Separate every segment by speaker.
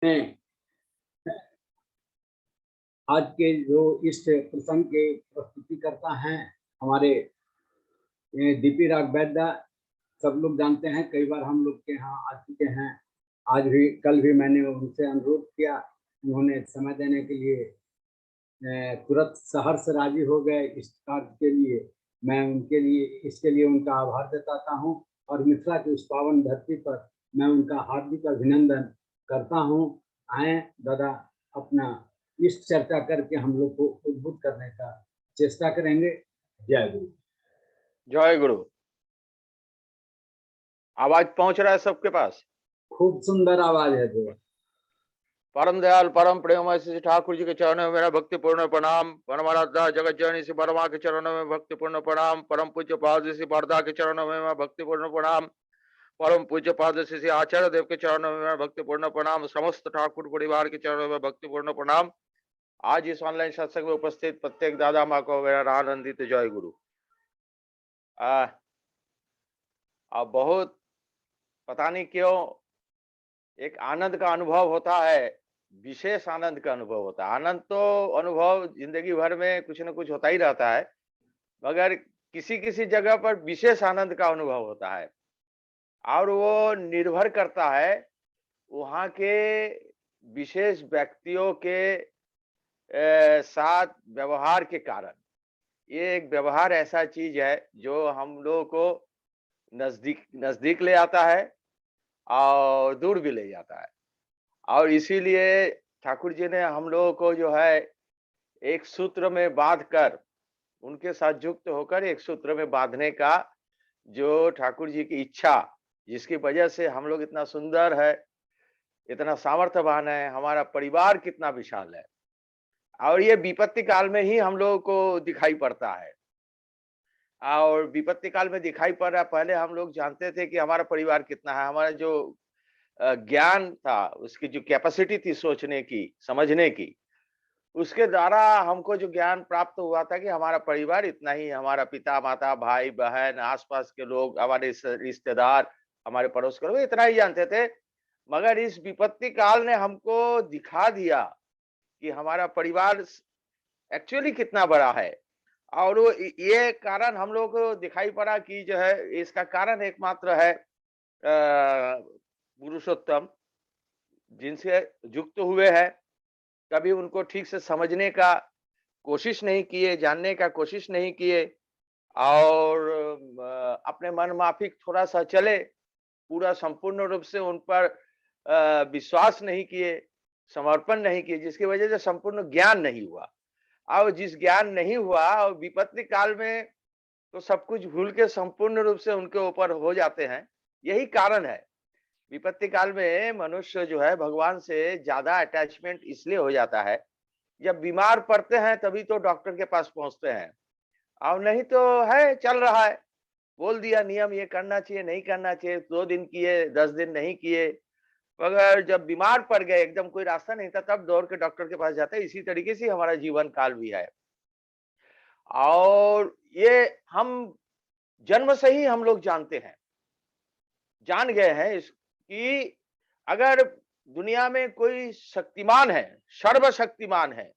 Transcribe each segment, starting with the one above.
Speaker 1: हैं। आज के जो इस प्रसंग के प्रस्तुति करता हैं हमारे डीपी राघवेद्र, सब लोग जानते हैं, कई बार हम लोग के यहाँ आ चुके हैं। आज भी, कल भी मैंने उनसे अनुरोध किया, उन्होंने समय देने के लिए तुरंत सहर्ष राजी हो गए इस कार्य के लिए। मैं उनके लिए, इसके लिए उनका आभार जताता हूँ और मिथिला की उस पावन धरती पर मैं उनका हार्दिक अभिनंदन करता हूँ। आए दादा, अपना इस चर्चा करके हम लोग को उद्बुद्ध करने का चेष्टा करेंगे। जय गुरु।
Speaker 2: जय गुरु। आवाज पहुंच रहा है सबके पास?
Speaker 1: खूब सुंदर आवाज है तो।
Speaker 2: परम दयाल परम प्रेममय श्री ठाकुर जी के चरणों में मेरा भक्तिपूर्ण प्रणाम। परमाराध्या जगत जननी श्री वर्मा के चरणों में भक्तिपूर्ण प्रणाम। परम पूज्य पाद श्री वर्धा के चरणों में मेरा भक्तिपूर्ण प्रणाम। परम पूज्य पाद श्री आचार्य देव के चरणों में मेरा भक्तिपूर्ण प्रणाम। समस्त ठाकुर परिवार के चरणों में भक्तिपूर्ण प्रणाम। आज इस ऑनलाइन सत्संग में उपस्थित प्रत्येक दादा माँ को मेरा आनंदित जय गुरु। बहुत पता नहीं क्यों एक आनंद का अनुभव होता है, विशेष आनंद का अनुभव होता है। आनंद तो अनुभव जिंदगी भर में कुछ न कुछ होता ही रहता है, मगर किसी किसी जगह पर विशेष आनंद का अनुभव होता है और वो निर्भर करता है वहाँ के विशेष व्यक्तियों के साथ व्यवहार के कारण। ये एक व्यवहार ऐसा चीज है जो हम लोगों को नजदीक नजदीक ले आता है और दूर भी ले जाता है। और इसीलिए ठाकुर जी ने हम लोगों को जो है एक सूत्र में बांध कर, उनके साथ युक्त होकर एक सूत्र में बांधने का जो ठाकुर जी की इच्छा, जिसकी वजह से हम लोग इतना सुंदर है, इतना सामर्थ्यवान है, हमारा परिवार कितना विशाल है। और ये विपत्ति काल में ही हम लोगों को दिखाई पड़ता है। और विपत्ति काल में दिखाई पड़ रहा है। पहले हम लोग जानते थे कि हमारा परिवार कितना है, हमारा जो ज्ञान था, उसकी जो कैपेसिटी थी सोचने की, समझने की, उसके द्वारा हमको जो ज्ञान प्राप्त हुआ था कि हमारा परिवार इतना ही, हमारा पिता माता भाई बहन आसपास के लोग, हमारे रिश्तेदार, हमारे पड़ोस के लोग, इतना ही जानते थे। मगर इस विपत्ति काल ने हमको दिखा दिया कि हमारा परिवार एक्चुअली कितना बड़ा है। और वो ये कारण हम लोग को दिखाई पड़ा कि जो है इसका कारण एकमात्र है पुरुषोत्तम, जिनसे युक्त हुए हैं। कभी उनको ठीक से समझने का कोशिश नहीं किए, जानने का कोशिश नहीं किए और अपने मन माफिक थोड़ा सा चले, पूरा संपूर्ण रूप से उन पर विश्वास नहीं किए, समर्पण नहीं किए, जिसकी वजह से संपूर्ण ज्ञान नहीं हुआ। और जिस ज्ञान नहीं हुआ और विपत्ति काल में तो सब कुछ भूल के संपूर्ण रूप से उनके ऊपर हो जाते हैं। यही कारण है। विपत्ति काल में मनुष्य जो है भगवान से ज्यादा अटैचमेंट इसलिए हो जाता है, जब बीमार पड़ते हैं तभी तो डॉक्टर के पास पहुंचते हैं, और नहीं तो है चल रहा है, बोल दिया नियम ये करना चाहिए नहीं करना चाहिए, 2 दिन किए 10 दिन नहीं किए, मगर जब बीमार पड़ गए, एकदम कोई रास्ता नहीं था, तब दौड़ के डॉक्टर के पास जाते हैं। इसी तरीके से हमारा जीवन काल भी है। और ये हम जन्म से ही हम लोग जानते हैं, जान गए हैं कि अगर दुनिया में कोई शक्तिमान है, सर्वशक्तिमान है,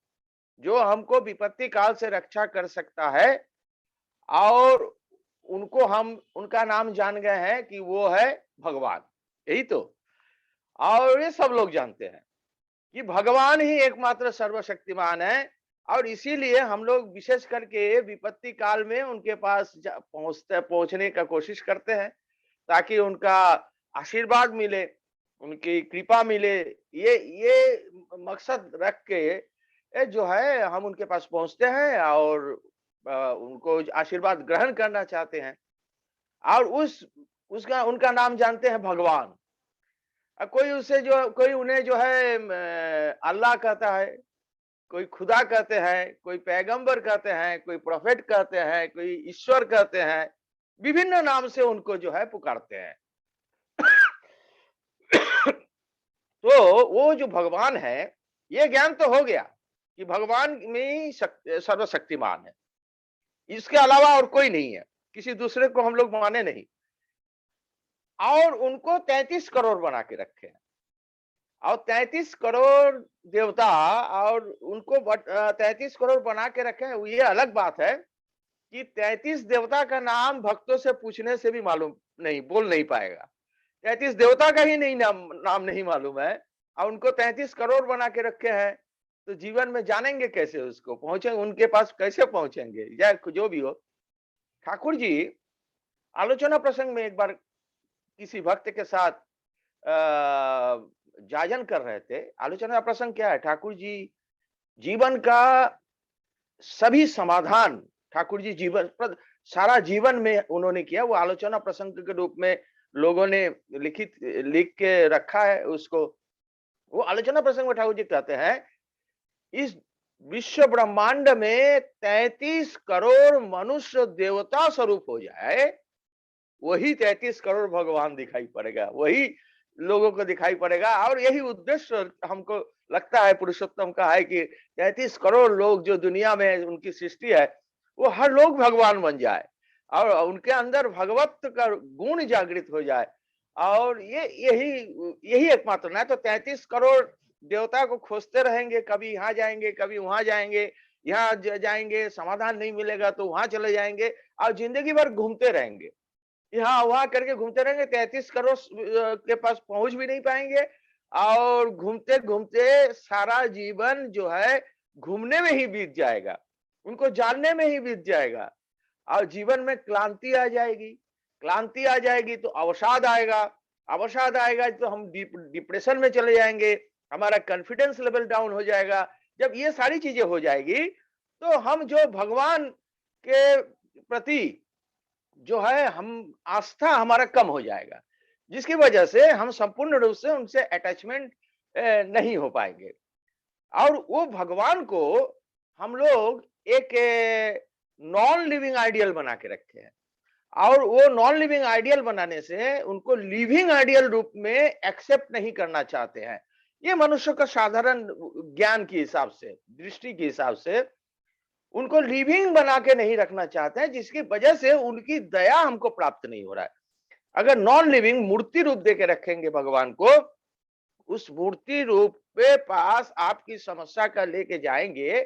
Speaker 2: जो हमको विपत्ति काल से रक्षा कर सकता है, और उनको हम, उनका नाम जान गए हैं कि वो है भगवान। यही तो, और ये सब लोग जानते हैं कि भगवान ही एकमात्र सर्वशक्तिमान है। और इसीलिए हम लोग विशेष करके विपत्ति काल में उनके पास पहुंचने का कोशिश करते हैं, ताकि उनका आशीर्वाद मिले, उनकी कृपा मिले। ये मकसद रख के जो है हम उनके पास पहुंचते हैं और उनको आशीर्वाद ग्रहण करना चाहते हैं। और उसका उनका नाम जानते हैं भगवान। कोई उन्हें जो है अल्लाह कहता है, कोई खुदा कहते हैं, कोई पैगंबर कहते हैं, कोई प्रोफेट कहते हैं, कोई ईश्वर कहते हैं, विभिन्न नाम से उनको जो है पुकारते हैं। तो वो जो भगवान है, ये ज्ञान तो हो गया कि भगवान में ही सर्वशक्तिमान है, इसके अलावा और कोई नहीं है, किसी दूसरे को हम लोग माने नहीं। और उनको 33 करोड़ बना के रखे हैं। और 33 करोड़ देवता और उनको 33 करोड़ बना के रखे हैं। ये अलग बात है कि 33 देवता का नाम भक्तों से पूछने से भी मालूम नहीं, बोल नहीं पाएगा। 33 देवता का ही नहीं नाम नहीं मालूम है और उनको 33 करोड़ बना के रखे हैं, तो जीवन में जानेंगे कैसे, उसको पहुंचेंगे, उनके पास कैसे पहुंचेंगे, या जो भी हो। ठाकुर जी आलोचना प्रसंग में एक बार किसी भक्त के साथ जाजन कर रहे थे। आलोचना प्रसंग क्या है? ठाकुर जी जीवन का सभी समाधान ठाकुर जी सारा जीवन में उन्होंने किया। वो आलोचना प्रसंग के रूप में लोगों ने लिख के रखा है उसको। वो आलोचना प्रसंग में ठाकुर जी कहते हैं, इस विश्व ब्रह्मांड में 33 करोड़ मनुष्य देवता स्वरूप हो जाए, वही 33 करोड़ भगवान दिखाई पड़ेगा, वही लोगों को दिखाई पड़ेगा। और यही उद्देश्य हमको लगता है पुरुषोत्तम का है कि 33 करोड़ लोग जो दुनिया में उनकी सृष्टि है, वो हर लोग भगवान बन जाए और उनके अंदर भगवत का गुण जागृत हो जाए। और यही एकमात्र ना, तो 33 करोड़ देवता को खोजते रहेंगे, कभी यहाँ जाएंगे, कभी वहां जाएंगे, यहाँ जाएंगे, समाधान नहीं मिलेगा तो वहां चले जाएंगे और जिंदगी भर घूमते रहेंगे, यहाँ वहां करके घूमते रहेंगे। 33 करोड़ के पास पहुंच भी नहीं पाएंगे और घूमते घूमते सारा जीवन जो है घूमने में ही बीत जाएगा, उनको जानने में ही बीत जाएगा। और जीवन में क्लांति आ जाएगी, क्लांति आ जाएगी तो अवसाद आएगा, अवसाद आएगा तो हम डिप्रेशन में चले जाएंगे, हमारा कॉन्फिडेंस लेवल डाउन हो जाएगा। जब ये सारी चीजें हो जाएगी तो हम जो भगवान के प्रति जो है हम आस्था हमारा कम हो जाएगा, जिसकी वजह से हम संपूर्ण रूप से उनसे अटैचमेंट नहीं हो पाएंगे। और वो भगवान को हम लोग एक नॉन लिविंग आइडियल बना के रखे हैं और वो नॉन लिविंग आइडियल बनाने से उनको लिविंग आइडियल रूप में एक्सेप्ट नहीं करना चाहते हैं। ये मनुष्य का साधारण ज्ञान के हिसाब से, दृष्टि के हिसाब से उनको लिविंग बना के नहीं रखना चाहते हैं, जिसकी वजह से उनकी दया हमको प्राप्त नहीं हो रहा है। अगर नॉन लिविंग मूर्ति रूप दे के रखेंगे भगवान को, उस मूर्ति रूप पे पास आपकी समस्या का लेके जाएंगे,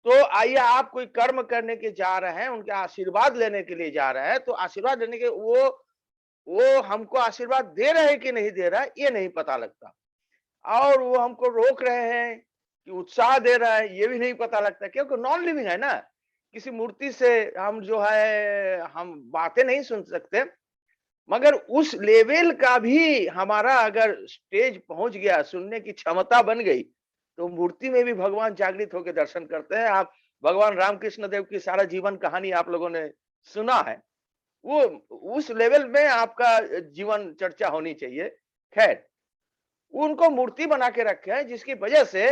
Speaker 2: तो आइए आप कोई कर्म करने के जा रहे हैं, उनके आशीर्वाद लेने के लिए जा रहे हैं, तो आशीर्वाद लेने के वो हमको आशीर्वाद दे रहे हैं कि नहीं दे रहा है ये नहीं पता लगता, और वो हमको रोक रहे हैं कि उत्साह दे रहा है ये भी नहीं पता लगता, क्योंकि नॉन लिविंग है ना। किसी मूर्ति से हम जो है हम बातें नहीं सुन सकते, मगर उस लेवल का भी हमारा अगर स्टेज पहुंच गया, सुनने की क्षमता बन गई, तो मूर्ति में भी भगवान जागृत होकर दर्शन करते हैं। आप भगवान रामकृष्ण देव की सारा जीवन कहानी आप लोगों ने सुना है, वो उस लेवल में आपका जीवन चर्चा होनी चाहिए। खैर, उनको मूर्ति बना के रखे हैं, जिसकी वजह से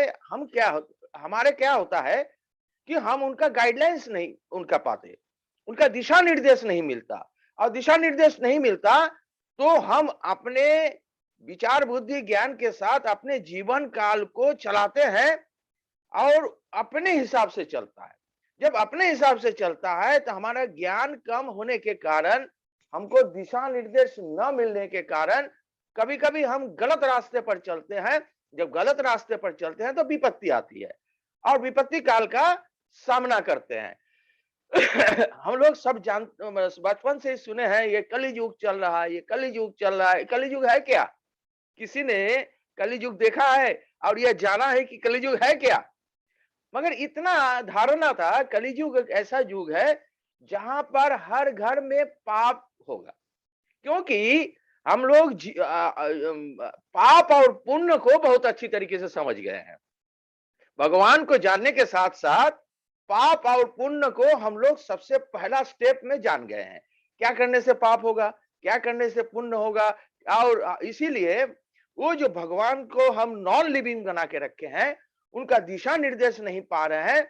Speaker 2: हमारे क्या होता है कि हम उनका गाइडलाइंस नहीं उनका पाते, उनका दिशा निर्देश नहीं मिलता, और दिशा निर्देश नहीं मिलता तो हम अपने विचार बुद्धि ज्ञान के साथ अपने जीवन काल को चलाते हैं और अपने हिसाब से चलता है। जब अपने हिसाब से चलता है तो हमारा ज्ञान कम होने के कारण, हमको दिशा निर्देश न मिलने के कारण कभी कभी हम गलत रास्ते पर चलते हैं। जब गलत रास्ते पर चलते हैं तो विपत्ति आती है और विपत्ति काल का सामना करते हैं। हम लोग सब बचपन से ही सुने हैं ये कलियुग चल रहा है, ये कलियुग चल रहा है। कलियुग है क्या? किसी ने कलियुग देखा है और यह जाना है कि कलियुग है क्या? मगर इतना धारणा था कलियुग एक ऐसा युग है जहां पर हर घर में पाप होगा, क्योंकि हम लोग पाप और पुण्य को बहुत अच्छी तरीके से समझ गए हैं। भगवान को जानने के साथ साथ पाप और पुण्य को हम लोग सबसे पहला स्टेप में जान गए हैं। क्या करने से पाप होगा, क्या करने से पुण्य होगा, और इसीलिए वो जो भगवान को हम नॉन लिविंग बना के रखे हैं, उनका दिशा निर्देश नहीं पा रहे हैं,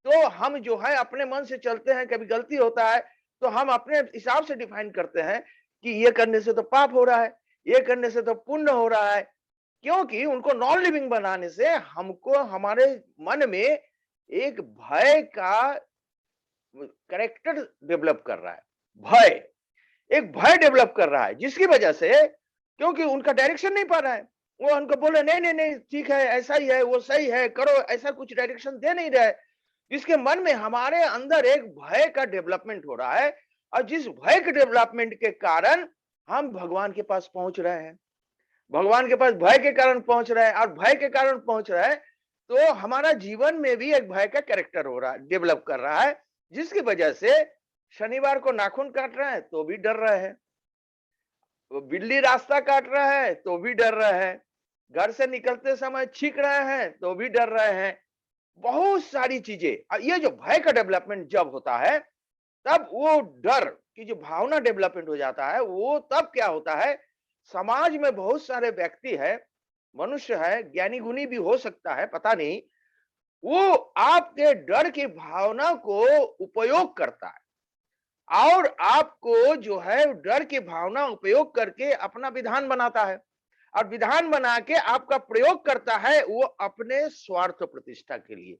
Speaker 2: तो हम जो है अपने मन से चलते हैं। कभी गलती होता है तो हम अपने हिसाब से डिफाइन करते हैं कि ये करने से तो पाप हो रहा है, ये करने से तो पुण्य हो रहा है, क्योंकि उनको नॉन लिविंग बनाने से हमको हमारे मन में एक भय का कैरेक्टर डेवलप कर रहा है। एक भय डेवलप कर रहा है, जिसकी वजह से, क्योंकि उनका डायरेक्शन नहीं पा रहा है, वो उनको बोले नहीं नहीं नहीं ठीक है, ऐसा ही है, वो सही है, करो, ऐसा कुछ डायरेक्शन दे नहीं रहे, जिसके मन में हमारे अंदर एक भय का डेवलपमेंट हो रहा है। और जिस भय के डेवलपमेंट के कारण हम भगवान के पास पहुंच रहे हैं, भगवान के पास भय के कारण पहुंच रहे हैं, और भय के कारण पहुंच रहे हैं, तो हमारा जीवन में भी एक भय का कैरेक्टर हो रहा है, डेवलप कर रहा है, जिसकी वजह से शनिवार को नाखून काट रहे हैं तो भी डर रहे हैं, वो बिल्ली रास्ता काट रहा है तो भी डर रहे हैं, घर से निकलते समय छींक रहे हैं तो भी डर रहे हैं। बहुत सारी चीजें, ये जो भय का डेवलपमेंट जब होता है, तब वो डर की जो भावना डेवलपमेंट हो जाता है, वो तब क्या होता है, समाज में बहुत सारे व्यक्ति है, मनुष्य है, ज्ञानी गुणी भी हो सकता है, पता नहीं, वो आपके डर की भावना को उपयोग करता है, और आपको जो है डर की भावना उपयोग करके अपना विधान बनाता है, और विधान बना के आपका प्रयोग करता है, वो अपने स्वार्थ प्रतिष्ठा के लिए,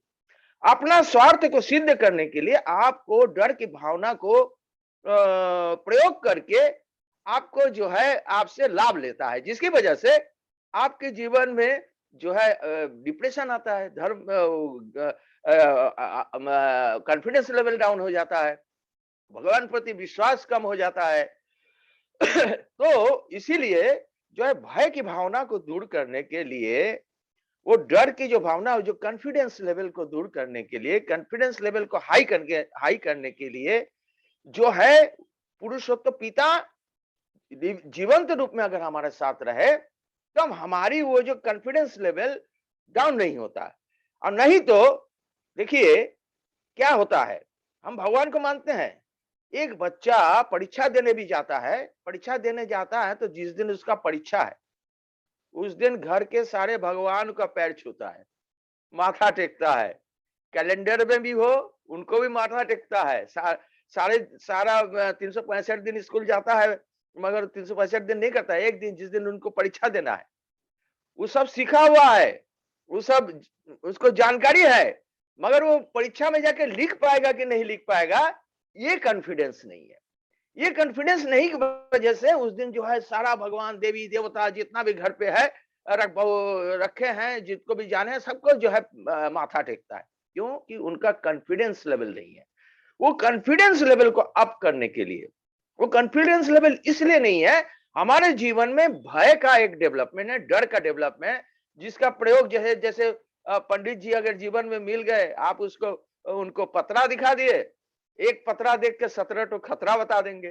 Speaker 2: अपना स्वार्थ को सिद्ध करने के लिए आपको डर की भावना को प्रयोग करके आपको जो है आपसे लाभ लेता है, जिसकी वजह से आपके जीवन में जो है डिप्रेशन आता है, धर्म कॉन्फिडेंस लेवल डाउन हो जाता है, भगवान प्रति विश्वास कम हो जाता है। तो इसीलिए जो है भय की भावना को दूर करने के लिए, वो डर की जो भावना है, जो कॉन्फिडेंस लेवल को दूर करने के लिए, कॉन्फिडेंस लेवल को हाई करने के लिए जो है पुरुषोत्तम पिता जीवंत रूप में अगर हमारे साथ रहे, तब हमारी वो जो कॉन्फिडेंस लेवल डाउन नहीं होता है। और नहीं तो देखिए क्या होता है, हम भगवान को मानते हैं, एक बच्चा परीक्षा देने भी जाता है, परीक्षा देने जाता है तो जिस दिन उसका परीक्षा है, उस दिन घर के सारे भगवान का पैर छूता है, माथा टेकता है, कैलेंडर में भी हो उनको भी माथा टेकता है, सारा 365 दिन स्कूल जाता है, मगर 365 दिन नहीं करता है, एक दिन जिस दिन उनको परीक्षा देना है, वो सब सीखा हुआ है, वो सब उसको जानकारी है, मगर वो परीक्षा में जाके लिख पाएगा कि नहीं लिख पाएगा, ये कॉन्फिडेंस नहीं है। ये कॉन्फिडेंस नहीं की वजह से उस दिन जो है सारा भगवान देवी देवता जितना भी घर पे है रखे हैं, जिसको भी जाने हैं, सबको जो है माथा टेकता है। क्यों? कि उनका कॉन्फिडेंस लेवल नहीं है। वो कॉन्फिडेंस लेवल को अप करने के लिए, वो कॉन्फिडेंस लेवल इसलिए नहीं है, हमारे जीवन में भय का एक डेवलपमेंट है, डर का डेवलपमेंट, जिसका प्रयोग जैसे जैसे पंडित जी अगर जीवन में मिल गए, आप उसको उनको पतरा दिखा दिए, एक पतरा देख के 17 तो खतरा बता देंगे,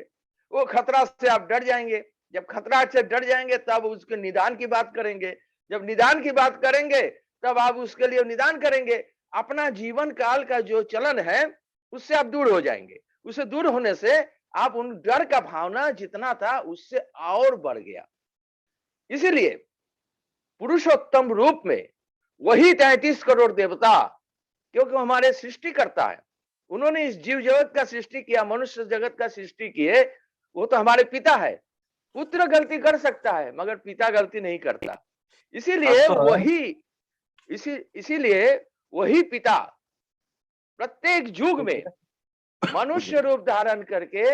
Speaker 2: वो खतरा से आप डर जाएंगे, जब खतरा से डर जाएंगे तब उसके निदान की बात करेंगे, जब निदान की बात करेंगे तब आप उसके लिए निदान करेंगे, अपना जीवन काल का जो चलन है उससे आप दूर हो जाएंगे। उससे दूर होने से आप उन डर का भावना जितना था उससे और बढ़ गया। इसीलिए पुरुषोत्तम रूप में वही 33 करोड़ देवता, क्योंकि हमारे सृष्टि करता है, उन्होंने इस जीव जगत का सृष्टि किया, मनुष्य जगत का सृष्टि किए, वो तो हमारे पिता है। पुत्र गलती कर सकता है मगर पिता गलती नहीं करता। इसीलिए वही इसीलिए वही पिता प्रत्येक युग में मनुष्य रूप धारण करके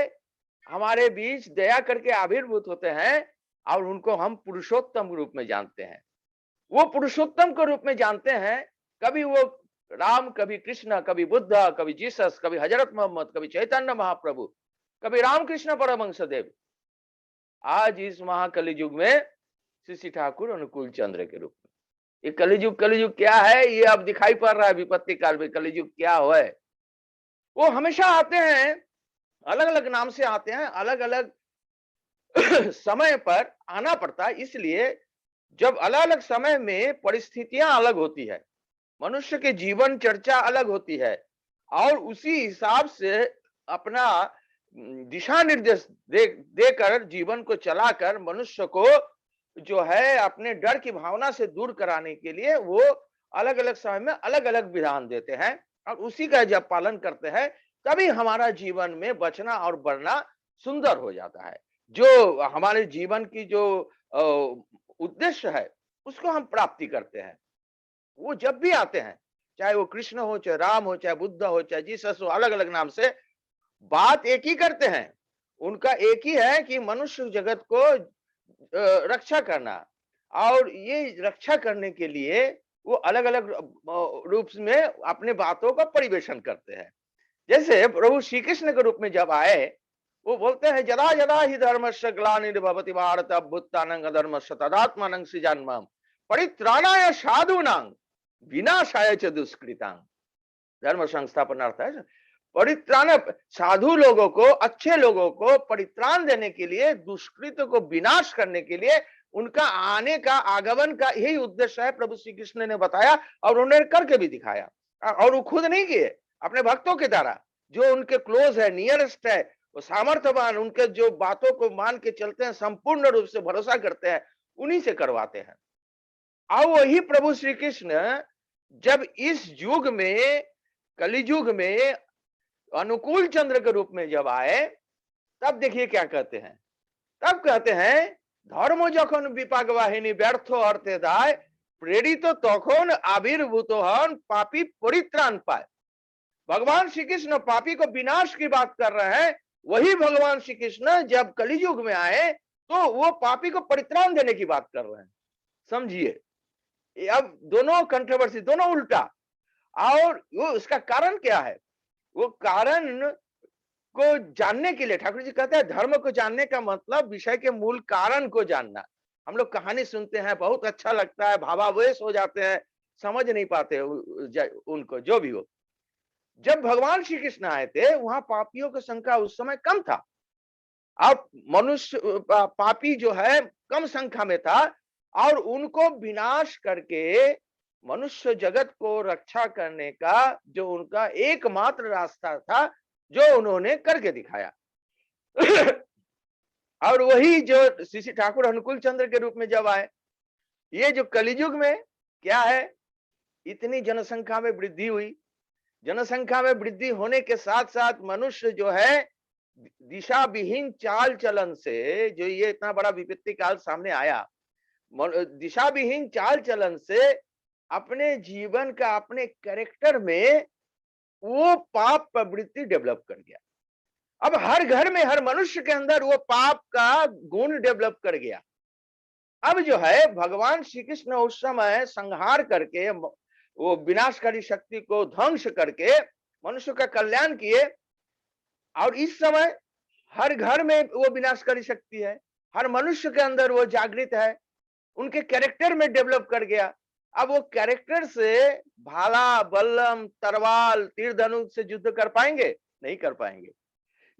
Speaker 2: हमारे बीच दया करके आविर्भूत होते हैं, और उनको हम पुरुषोत्तम रूप में जानते हैं। वो पुरुषोत्तम के रूप में जानते हैं, कभी वो राम, कभी कृष्ण, कभी बुद्ध, कभी जीसस, कभी हजरत मोहम्मद, कभी चैतन्य महाप्रभु, कभी रामकृष्ण परमहंस देव, आज इस महाकलि युग में श्री ठाकुर अनुकूल चंद्र के रूप में। ये कलियुग क्या है, ये अब दिखाई पड़ रहा है विपत्ति काल में, कलियुग क्या है। वो हमेशा आते हैं, अलग अलग नाम से आते हैं, अलग अलग समय पर आना पड़ता है। इसलिए जब अलग अलग समय में परिस्थितियां अलग होती है, मनुष्य के जीवन चर्चा अलग होती है, और उसी हिसाब से अपना दिशा निर्देश देकर जीवन को चलाकर मनुष्य को जो है अपने डर की भावना से दूर कराने के लिए वो अलग अलग समय में अलग अलग विधान देते हैं, और उसी का जब पालन करते हैं तभी हमारा जीवन में बचना और बढ़ना सुंदर हो जाता है। जो हमारे जीवन की जो उद्देश्य है उसको हम प्राप्ति करते हैं। वो जब भी आते हैं, चाहे वो कृष्ण हो, चाहे राम हो, चाहे बुद्ध हो, चाहे जीसस हो, अलग अलग नाम से बात एक ही करते हैं। उनका एक ही है कि मनुष्य जगत को रक्षा करना, और ये रक्षा करने के लिए वो अलग अलग रूप में अपने बातों का परिवेशन करते हैं। जैसे प्रभु श्री कृष्ण के रूप में जब आए, वो बोलते हैं यदा यदा ही धर्मस्य ग्लानिर्भवति भारत अभ्युत्थानं अधर्मस्य तदात्मानं सृजाम्यहम् परित्राणाय साधूनां विनाशाय च दुष्कृतां। धर्म संस्थापनार्थ है परित्राण, साधु लोगों को, अच्छे लोगों को परित्राण देने के लिए, दुष्कृत को विनाश करने के लिए उनका आने का, आगमन का यही उद्देश्य है। प्रभु श्री कृष्ण ने बताया और उन्होंने करके भी दिखाया। और वो खुद नहीं किए, अपने भक्तों के द्वारा, जो उनके क्लोज है, नियरेस्ट है, वो सामर्थ्यवान, उनके जो बातों को मान के चलते हैं, संपूर्ण रूप से भरोसा करते हैं, उन्हीं से करवाते हैं। और वही प्रभु श्री कृष्ण जब इस युग में, कलियुग में अनुकूल चंद्र के रूप में जब आए, तब देखिए क्या कहते हैं। तब कहते हैं धर्म जखन विपाक वाहिनी व्यर्थ अर्थे दाय प्रेरित तखन आविर्भूत हन पापी परित्राण पाए। भगवान श्री कृष्ण पापी को विनाश की बात कर रहे हैं। वही भगवान श्री कृष्ण जब कलियुग में आए तो वो पापी को परित्राण देने की बात कर रहे हैं। समझिए, अब दोनों कंट्रोवर्सी, दोनों उल्टा। और वो उसका कारण क्या है? वो कारण को जानने के लिए ठाकुर जी कहते हैं धर्म को जानने का मतलब विषय के मूल कारण को जानना। हम लोग कहानी सुनते हैं, बहुत अच्छा लगता है, भावावेश हो जाते हैं, समझ नहीं पाते उनको, जो भी हो। जब भगवान श्री कृष्ण आए थे, वहां पापियों की संख्या उस समय कम था। अब मनुष्य पापी जो है कम संख्या में था, और उनको विनाश करके मनुष्य जगत को रक्षा करने का जो उनका एकमात्र रास्ता था, जो उन्होंने करके दिखाया। और वही जो श्री ठाकुर अनुकूल चंद्र के रूप में जब आए, ये जो कलियुग में क्या है, इतनी जनसंख्या में वृद्धि हुई। जनसंख्या में वृद्धि होने के साथ साथ मनुष्य जो है दिशा विहीन चाल चलन से, जो ये इतना बड़ा विपत्ति काल सामने आया, दिशा विहीन चाल चलन से अपने जीवन का, अपने कैरेक्टर में वो पाप प्रवृत्ति डेवलप कर गया। अब हर घर में, हर मनुष्य के अंदर वो पाप का गुण डेवलप कर गया। अब जो है भगवान श्री कृष्ण उस समय संहार करके, वो विनाशकारी शक्ति को ध्वंस करके मनुष्य का कल्याण किए। और इस समय हर घर में वो विनाशकारी शक्ति है, हर मनुष्य के अंदर वो जागृत है, उनके कैरेक्टर में डेवलप कर गया। अब वो कैरेक्टर से भाला, बल्लम, तरवाल, तीर धनुष से युद्ध कर पाएंगे? नहीं कर पाएंगे।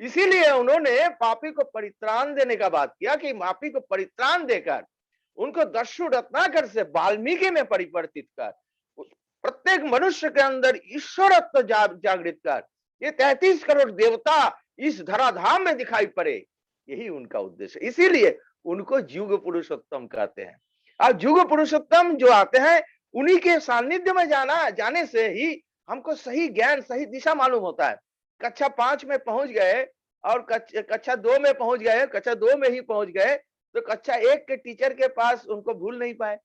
Speaker 2: इसीलिए उन्होंने पापी को परित्राण देने का बात किया कि पापी को परित्राण देकर उनको दस्यु रत्नाकर से वाल्मीकि में परिवर्तित कर, प्रत्येक मनुष्य के अंदर ईश्वरत्व जागृत कर, ये 33 करोड़ देवता इस धराधाम में दिखाई पड़े, यही उनका उद्देश्य। इसीलिए उनको युग पुरुषोत्तम कहते हैं। और युग पुरुषोत्तम जो आते हैं, उन्हीं के सानिध्य में जाने से ही हमको सही ज्ञान, सही दिशा मालूम होता है। कक्षा 5 में पहुंच गए और कक्षा 2 में पहुंच गए, कक्षा 2 में ही पहुंच गए तो कक्षा 1 के टीचर के पास उनको भूल नहीं पाए,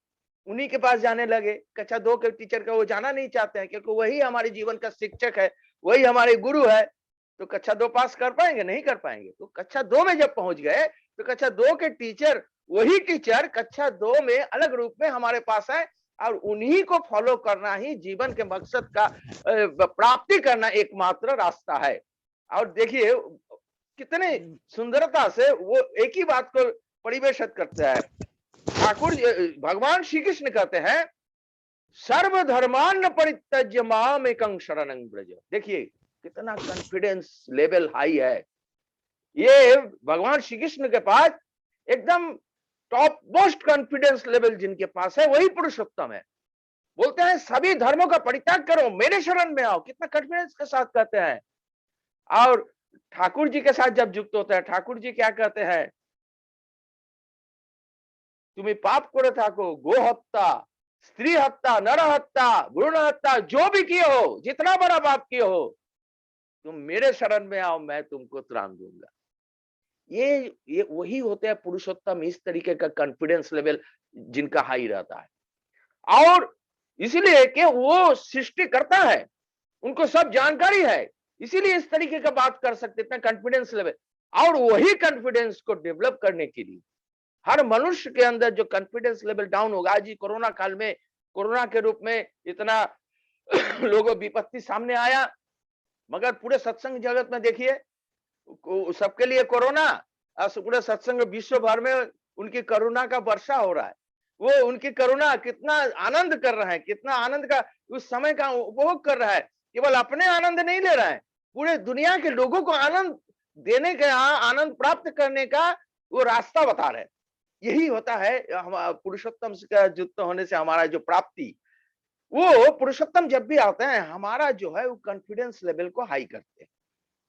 Speaker 2: उन्हीं के पास जाने लगे। कक्षा 2 के टीचर का वो जाना नहीं चाहते हैं, क्योंकि वही हमारे जीवन का शिक्षक है, वही हमारे गुरु है। तो कक्षा 2 पास कर पाएंगे? नहीं कर पाएंगे। तो कक्षा 2 में जब पहुंच गए तो कक्षा 2 के टीचर, वही टीचर कक्षा 2 में अलग रूप में हमारे पास है, और उन्हीं को फॉलो करना ही जीवन के मकसद का प्राप्ति करना एकमात्र रास्ता है। और देखिए कितने सुंदरता से वो एक ही बात को परिवेशित करते हैं। ठाकुर भगवान श्री कृष्ण कहते हैं सर्वधर्मान परित्यज्य माम एकं शरणं व्रज। देखिए कितना कॉन्फिडेंस लेवल हाई है। ये भगवान श्री कृष्ण के पास एकदम टॉप मोस्ट कॉन्फिडेंस लेवल जिनके पास है, वही पुरुषोत्तम है। बोलते हैं सभी धर्मों का परित्याग करो, मेरे शरण में आओ। कितना कॉन्फिडेंस के साथ कहते हैं। और ठाकुर जी के साथ जब युक्त होते हैं, ठाकुर जी क्या कहते हैं, तुम्हें पाप करे थाको, गो हत्या, स्त्री हत्या, नर हत्या, भ्रूण हत्या, जो भी किए हो, जितना बड़ा पाप किए हो, तुम मेरे शरण में आओ, मैं तुमको त्राण दूंगा। ये वही होते हैं पुरुषोत्तम। इस तरीके का कॉन्फिडेंस लेवल जिनका हाई रहता है। और इसलिए कि वो सृष्टि करता है, उनको सब जानकारी है, इसीलिए इस तरीके का बात कर सकते हैं, कॉन्फिडेंस लेवल। और वही कॉन्फिडेंस को डेवलप करने के लिए हर मनुष्य के अंदर जो कॉन्फिडेंस लेवल डाउन होगा, आज ही कोरोना काल में, कोरोना के रूप में इतना लोगों विपत्ति सामने आया, मगर पूरे सत्संग जगत में देखिए सबके लिए कोरोना, पूरे सत्संग विश्व भर में उनकी करुणा का वर्षा हो रहा है। वो उनकी करुणा कितना आनंद कर रहा है, कितना आनंद का उस समय का उपभोग कर रहा है। केवल अपने आनंद नहीं ले रहा है, पूरे दुनिया के लोगों को आनंद देने का, आनंद प्राप्त करने का वो रास्ता बता रहे हैं। यही होता है पुरुषोत्तम का युक्त होने से हमारा जो प्राप्ति, वो पुरुषोत्तम जब भी आते हैं हमारा जो है वो कॉन्फिडेंस लेवल को हाई करते हैं।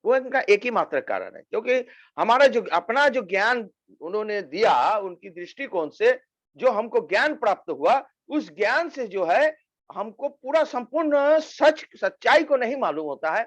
Speaker 2: वो इनका एक ही मात्र कारण है, क्योंकि हमारा जो अपना जो ज्ञान उन्होंने दिया, उनकी दृष्टिकोण से जो हमको ज्ञान प्राप्त हुआ, उस ज्ञान से जो है हमको पूरा संपूर्ण सच्चाई को नहीं मालूम होता है।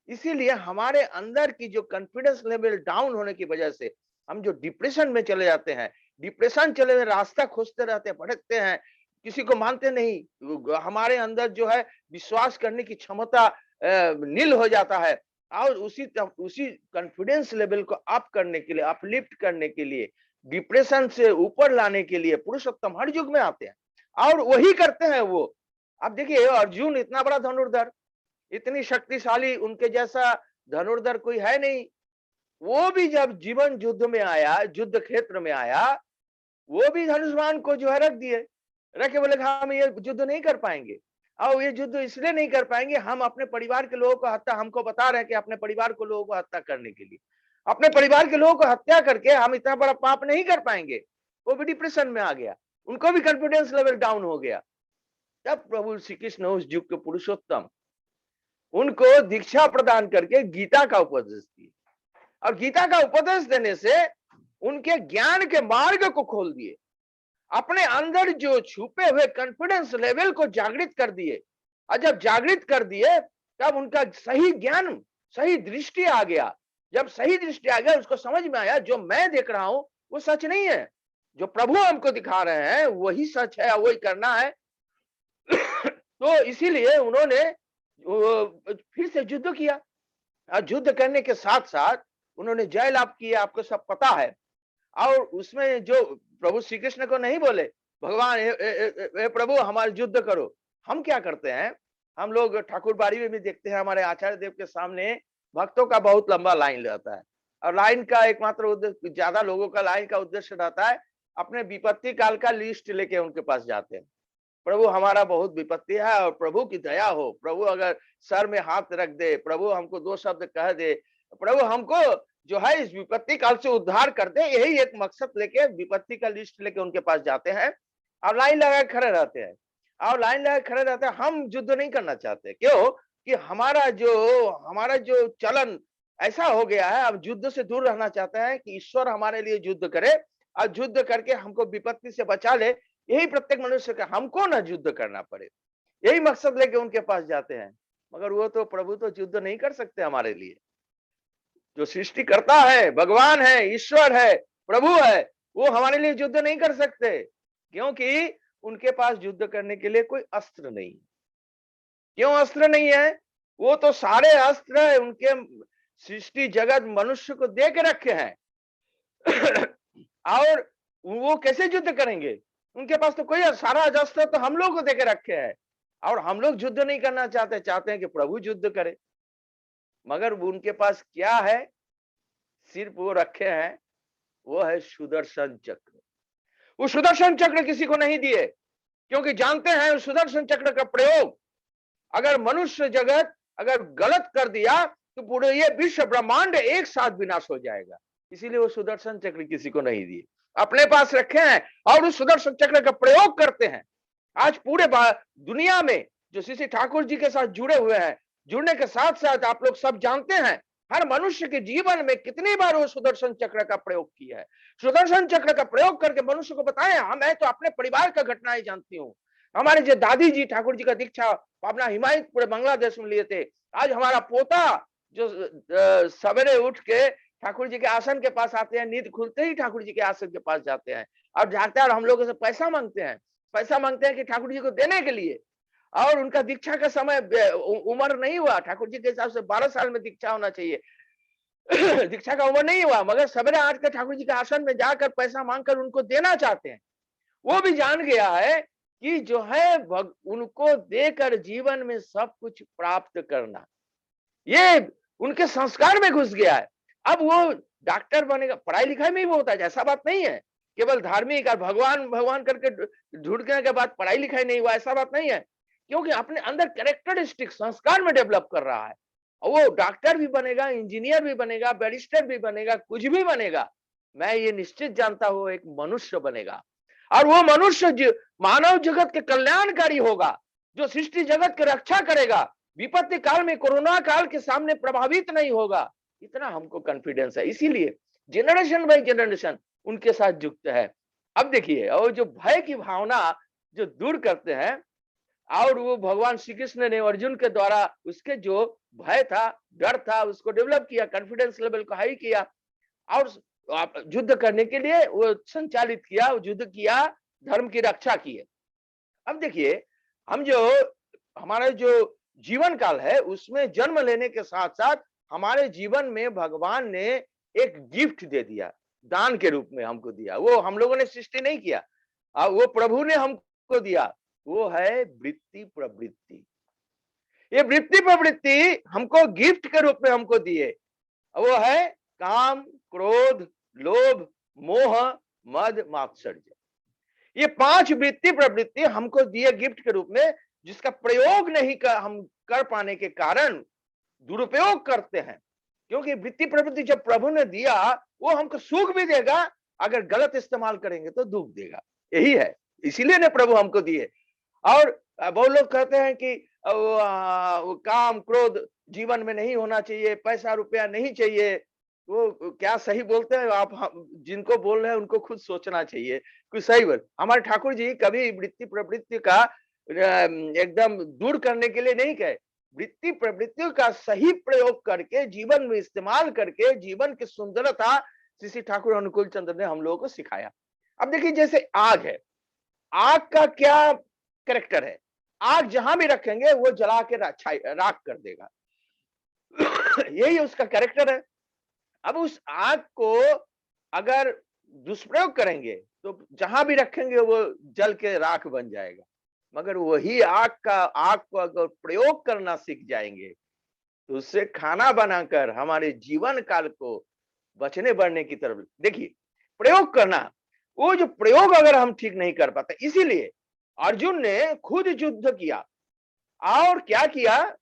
Speaker 2: इसीलिए हमारे अंदर की जो कॉन्फिडेंस लेवल डाउन होने की वजह से हम जो डिप्रेशन में चले जाते हैं, डिप्रेशन चले हुए रास्ता खोजते रहते हैं, भटकते हैं, किसी को मानते नहीं, हमारे अंदर जो है विश्वास करने की क्षमता नील हो जाता है। और उसी कॉन्फिडेंस लेवल को अप करने के लिए, अपलिफ्ट करने के लिए, डिप्रेशन से ऊपर लाने के लिए पुरुषोत्तम हर युग में आते हैं और वही करते हैं वो। अब देखिए अर्जुन इतना बड़ा धनुर्धर, इतनी शक्तिशाली, उनके जैसा धनुर्धर कोई है नहीं। वो भी जब जीवन युद्ध में आया, युद्ध क्षेत्र में आया, वो भी धनुष्मान को जो है रख दिए, रख के बोले हम ये युद्ध नहीं कर पाएंगे। और ये युद्ध इसलिए नहीं कर पाएंगे, हम अपने परिवार के लोगों को हत्या, हमको बता रहे हैं कि अपने परिवार को लोगों को हत्या करने के लिए, अपने परिवार के लोगों को हत्या करके हम इतना बड़ा पाप नहीं कर पाएंगे। वो भी डिप्रेशन में आ गया, उनको भी कॉन्फिडेंस लेवल डाउन हो गया। तब प्रभु श्री कृष्ण उस युग के पुरुषोत्तम उनको दीक्षा प्रदान करके गीता का उपदेश दिए, और गीता का उपदेश देने से उनके ज्ञान के मार्ग को खोल दिए, अपने अंदर जो छुपे हुए कॉन्फिडेंस लेवल को जागृत कर दिए। और जब जागृत कर दिए तब उनका सही ज्ञान, सही दृष्टि आ गया। जब सही दृष्टि आ गया, उसको समझ में आया जो मैं देख रहा हूं वो सच नहीं है, जो प्रभु हमको दिखा रहे हैं वही सच है, वही करना है। तो इसीलिए उन्होंने फिर से युद्ध किया, और युद्ध करने के साथ साथ उन्होंने जय लाभ किया, आपको सब पता है। और उसमें जो प्रभु श्री कृष्ण को नहीं बोले भगवान हे प्रभु हमारे युद्ध करो। हम क्या करते हैं, हम लोग ठाकुर बाड़ी में भी देखते हैं, हमारे आचार्य देव के सामने भक्तों का बहुत लंबा लाइन रहता है, और लाइन का एकमात्र उद्देश्य, ज्यादा लोगों का लाइन का उद्देश्य रहता है अपने विपत्ति काल का लिस्ट लेके उनके पास जाते हैं। प्रभु हमारा बहुत विपत्ति है और प्रभु की दया हो, प्रभु अगर सर में हाथ रख दे, प्रभु हमको दो शब्द कह दे, प्रभु हमको जो है इस विपत्ति काल से उद्धार कर दे, यही एक मकसद लेके विपत्ति का लिस्ट लेके उनके पास जाते हैं और लाइन लगा खड़े रहते हैं। और लाइन लगा खड़े रहते हैं, हम युद्ध नहीं करना चाहते, क्यों कि हमारा जो चलन ऐसा हो गया है, अब युद्ध से दूर रहना चाहते हैं कि ईश्वर हमारे लिए युद्ध करे और युद्ध करके हमको विपत्ति से बचा ले, यही प्रत्येक मनुष्य का, हमको ना युद्ध करना पड़े, यही मकसद लेके उनके पास जाते हैं। मगर वो तो प्रभु तो युद्ध नहीं कर सकते हमारे लिए। जो सृष्टि करता है, भगवान है, ईश्वर है, प्रभु है, वो हमारे लिए युद्ध नहीं कर सकते, क्योंकि उनके पास युद्ध करने के लिए कोई अस्त्र नहीं। क्यों अस्त्र नहीं है? वो तो सारे अस्त्र उनके सृष्टि जगत मनुष्य को दे के रखे हैं और वो कैसे युद्ध करेंगे? उनके पास तो कोई, सारा अस्त्र तो हम लोग को दे के रखे हैं, और हम लोग युद्ध नहीं करना चाहते, चाहते हैं कि प्रभु युद्ध करे। मगर उनके पास क्या है? सिर्फ वो रखे हैं, वो है सुदर्शन चक्र। वो सुदर्शन चक्र किसी को नहीं दिए, क्योंकि जानते हैं सुदर्शन चक्र का प्रयोग अगर मनुष्य जगत अगर गलत कर दिया तो पूरे ये विश्व ब्रह्मांड एक साथ विनाश हो जाएगा। इसीलिए वो सुदर्शन चक्र किसी को नहीं दिए, अपने पास रखे हैं और उस सुदर्शन चक्र का प्रयोग करते हैं। आज पूरे दुनिया में जो श्री ठाकुर जी के साथ जुड़े हुए हैं, जुड़ने के साथ साथ आप लोग सब जानते हैं हर मनुष्य के जीवन में कितनी बार वो सुदर्शन चक्र का प्रयोग किया है। सुदर्शन चक्र का प्रयोग करके मनुष्य को बताया, मैं तो अपने परिवार का घटनाएं जानती हूँ। हमारे जो दादी जी ठाकुर जी का दीक्षा अपना हिमायत पूरे बांग्लादेश में लिए थे, आज हमारा पोता जो सवेरे उठ के ठाकुर जी के आसन के पास आते हैं, नींद खुलते ही ठाकुर जी के आसन के पास जाते हैं और जाते हैं और हम लोगों से पैसा मांगते हैं कि ठाकुर जी को देने के लिए। और उनका दीक्षा का समय उम्र नहीं हुआ, ठाकुर जी के हिसाब से 12 साल में दीक्षा होना चाहिए, दीक्षा का उम्र नहीं हुआ, मगर सवेरे आठ के ठाकुर जी के आसन में जाकर पैसा मांगकर उनको देना चाहते हैं। वो भी जान गया है कि जो है उनको देकर जीवन में सब कुछ प्राप्त करना, ये उनके संस्कार में घुस गया है। अब वो डॉक्टर बनेगा, पढ़ाई लिखाई में ही वो होता है, ऐसा बात नहीं है केवल धार्मिक और भगवान भगवान करके ढूंढने के बाद पढ़ाई लिखाई नहीं हुआ, ऐसा बात नहीं है। क्योंकि अपने अंदर कैरेक्टरिस्टिक संस्कार में डेवलप कर रहा है, और वो डॉक्टर भी बनेगा, इंजीनियर भी बनेगा, बैरिस्टर भी बनेगा, कुछ भी बनेगा, मैं ये निश्चित जानता हूं एक मनुष्य बनेगा। और वो मनुष्य मानव जगत के कल्याणकारी होगा, जो सृष्टि जगत की रक्षा करेगा, विपत्ति काल में कोरोना काल के सामने प्रभावित नहीं होगा, इतना हमको कॉन्फिडेंस है। इसीलिए जनरेशन बाय जनरेशन उनके साथ युक्त है। अब देखिए, और जो भय की भावना जो दूर करते हैं, और वो भगवान श्री कृष्ण ने अर्जुन के द्वारा उसके जो भय था, डर था, उसको डेवलप किया, कॉन्फिडेंस लेवल को हाई किया, और युद्ध करने के लिए वो संचालित किया, युद्ध किया, धर्म की रक्षा की है। अब देखिए, हम जो हमारा जो जीवन काल है उसमें जन्म लेने के साथ साथ हमारे जीवन में भगवान ने एक गिफ्ट दे दिया, दान के रूप में हमको दिया। वो हम लोगों ने सृष्टि नहीं किया, वो प्रभु ने हमको दिया, वो है वृत्ति प्रवृत्ति। ये वृत्ति प्रवृत्ति हमको गिफ्ट के रूप में हमको दिए, वो है काम, क्रोध, लोभ, मोह, मद, मात्सर्य। ये 5 वृत्ति प्रवृत्ति हमको दिए गिफ्ट के रूप में, जिसका प्रयोग नहीं हम कर पाने के कारण दुरुपयोग करते हैं। क्योंकि वृत्ति प्रवृत्ति जब प्रभु ने दिया, वो हमको सुख भी देगा, अगर गलत इस्तेमाल करेंगे तो दुख देगा, यही है, इसीलिए ने प्रभु हमको दिए। और बहुत लोग कहते हैं कि काम क्रोध जीवन में नहीं होना चाहिए, पैसा रुपया नहीं चाहिए, वो क्या सही बोलते हैं आप? जिनको बोल रहे हैं उनको खुद सोचना चाहिए, कुछ सही बोल। हमारे ठाकुर जी कभी वृत्ति प्रवृत्ति का एकदम दूर करने के लिए नहीं कहे, वृत्ति प्रवृत्तियों का सही प्रयोग करके जीवन में इस्तेमाल करके जीवन की सुंदरता श्री ठाकुर अनुकूल चंद्र ने हम लोगों को सिखाया। अब देखिए, जैसे आग है, आग का क्या कैरेक्टर है? आग जहां भी रखेंगे वो जला के राख कर देगा, यही उसका कैरेक्टर है। अब उस आग को अगर दुष्प्रयोग करेंगे तो जहां भी रखेंगे वो जल के राख बन जाएगा। मगर वही आग को अगर प्रयोग करना सीख जाएंगे तो उससे खाना बनाकर हमारे जीवन काल को बचने बढ़ने की तरफ, देखिए प्रयोग करना, वो जो प्रयोग अगर हम ठीक नहीं कर पाते, इसीलिए अर्जुन ने खुद युद्ध किया। और क्या किया,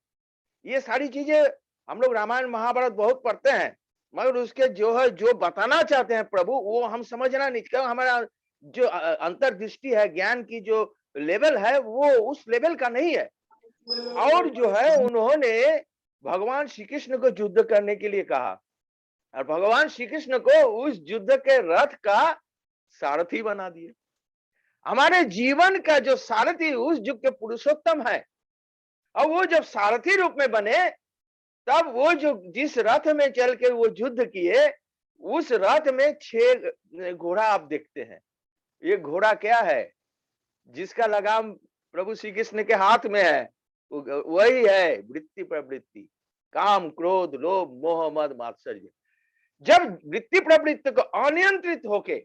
Speaker 2: ये सारी चीजें हम लोग रामायण महाभारत बहुत पढ़ते हैं, मगर उसके जो है जो बताना चाहते हैं प्रभु, वो हम समझना नहीं, क्यों हमारा जो अंतर्दृष्टि है, ज्ञान की जो लेवल है, वो उस लेवल का नहीं है। और जो है उन्होंने भगवान श्री कृष्ण को युद्ध करने के लिए कहा, और भगवान श्री कृष्ण को उस युद्ध के रथ का सारथी बना दिए। हमारे जीवन का जो सारथी उस युग के पुरुषोत्तम है, और वो जब सारथी रूप में बने, तब वो जो जिस रथ में चल के वो युद्ध किए, उस रथ में 6 घोड़ा आप देखते हैं। ये घोड़ा क्या है? जिसका लगाम प्रभु श्री कृष्ण के हाथ में है, वही है वृत्ति प्रवृत्ति, काम क्रोध लोभ मोह मद मात्सर्य। जब वृत्ति प्रवृत्ति को अनियंत्रित होके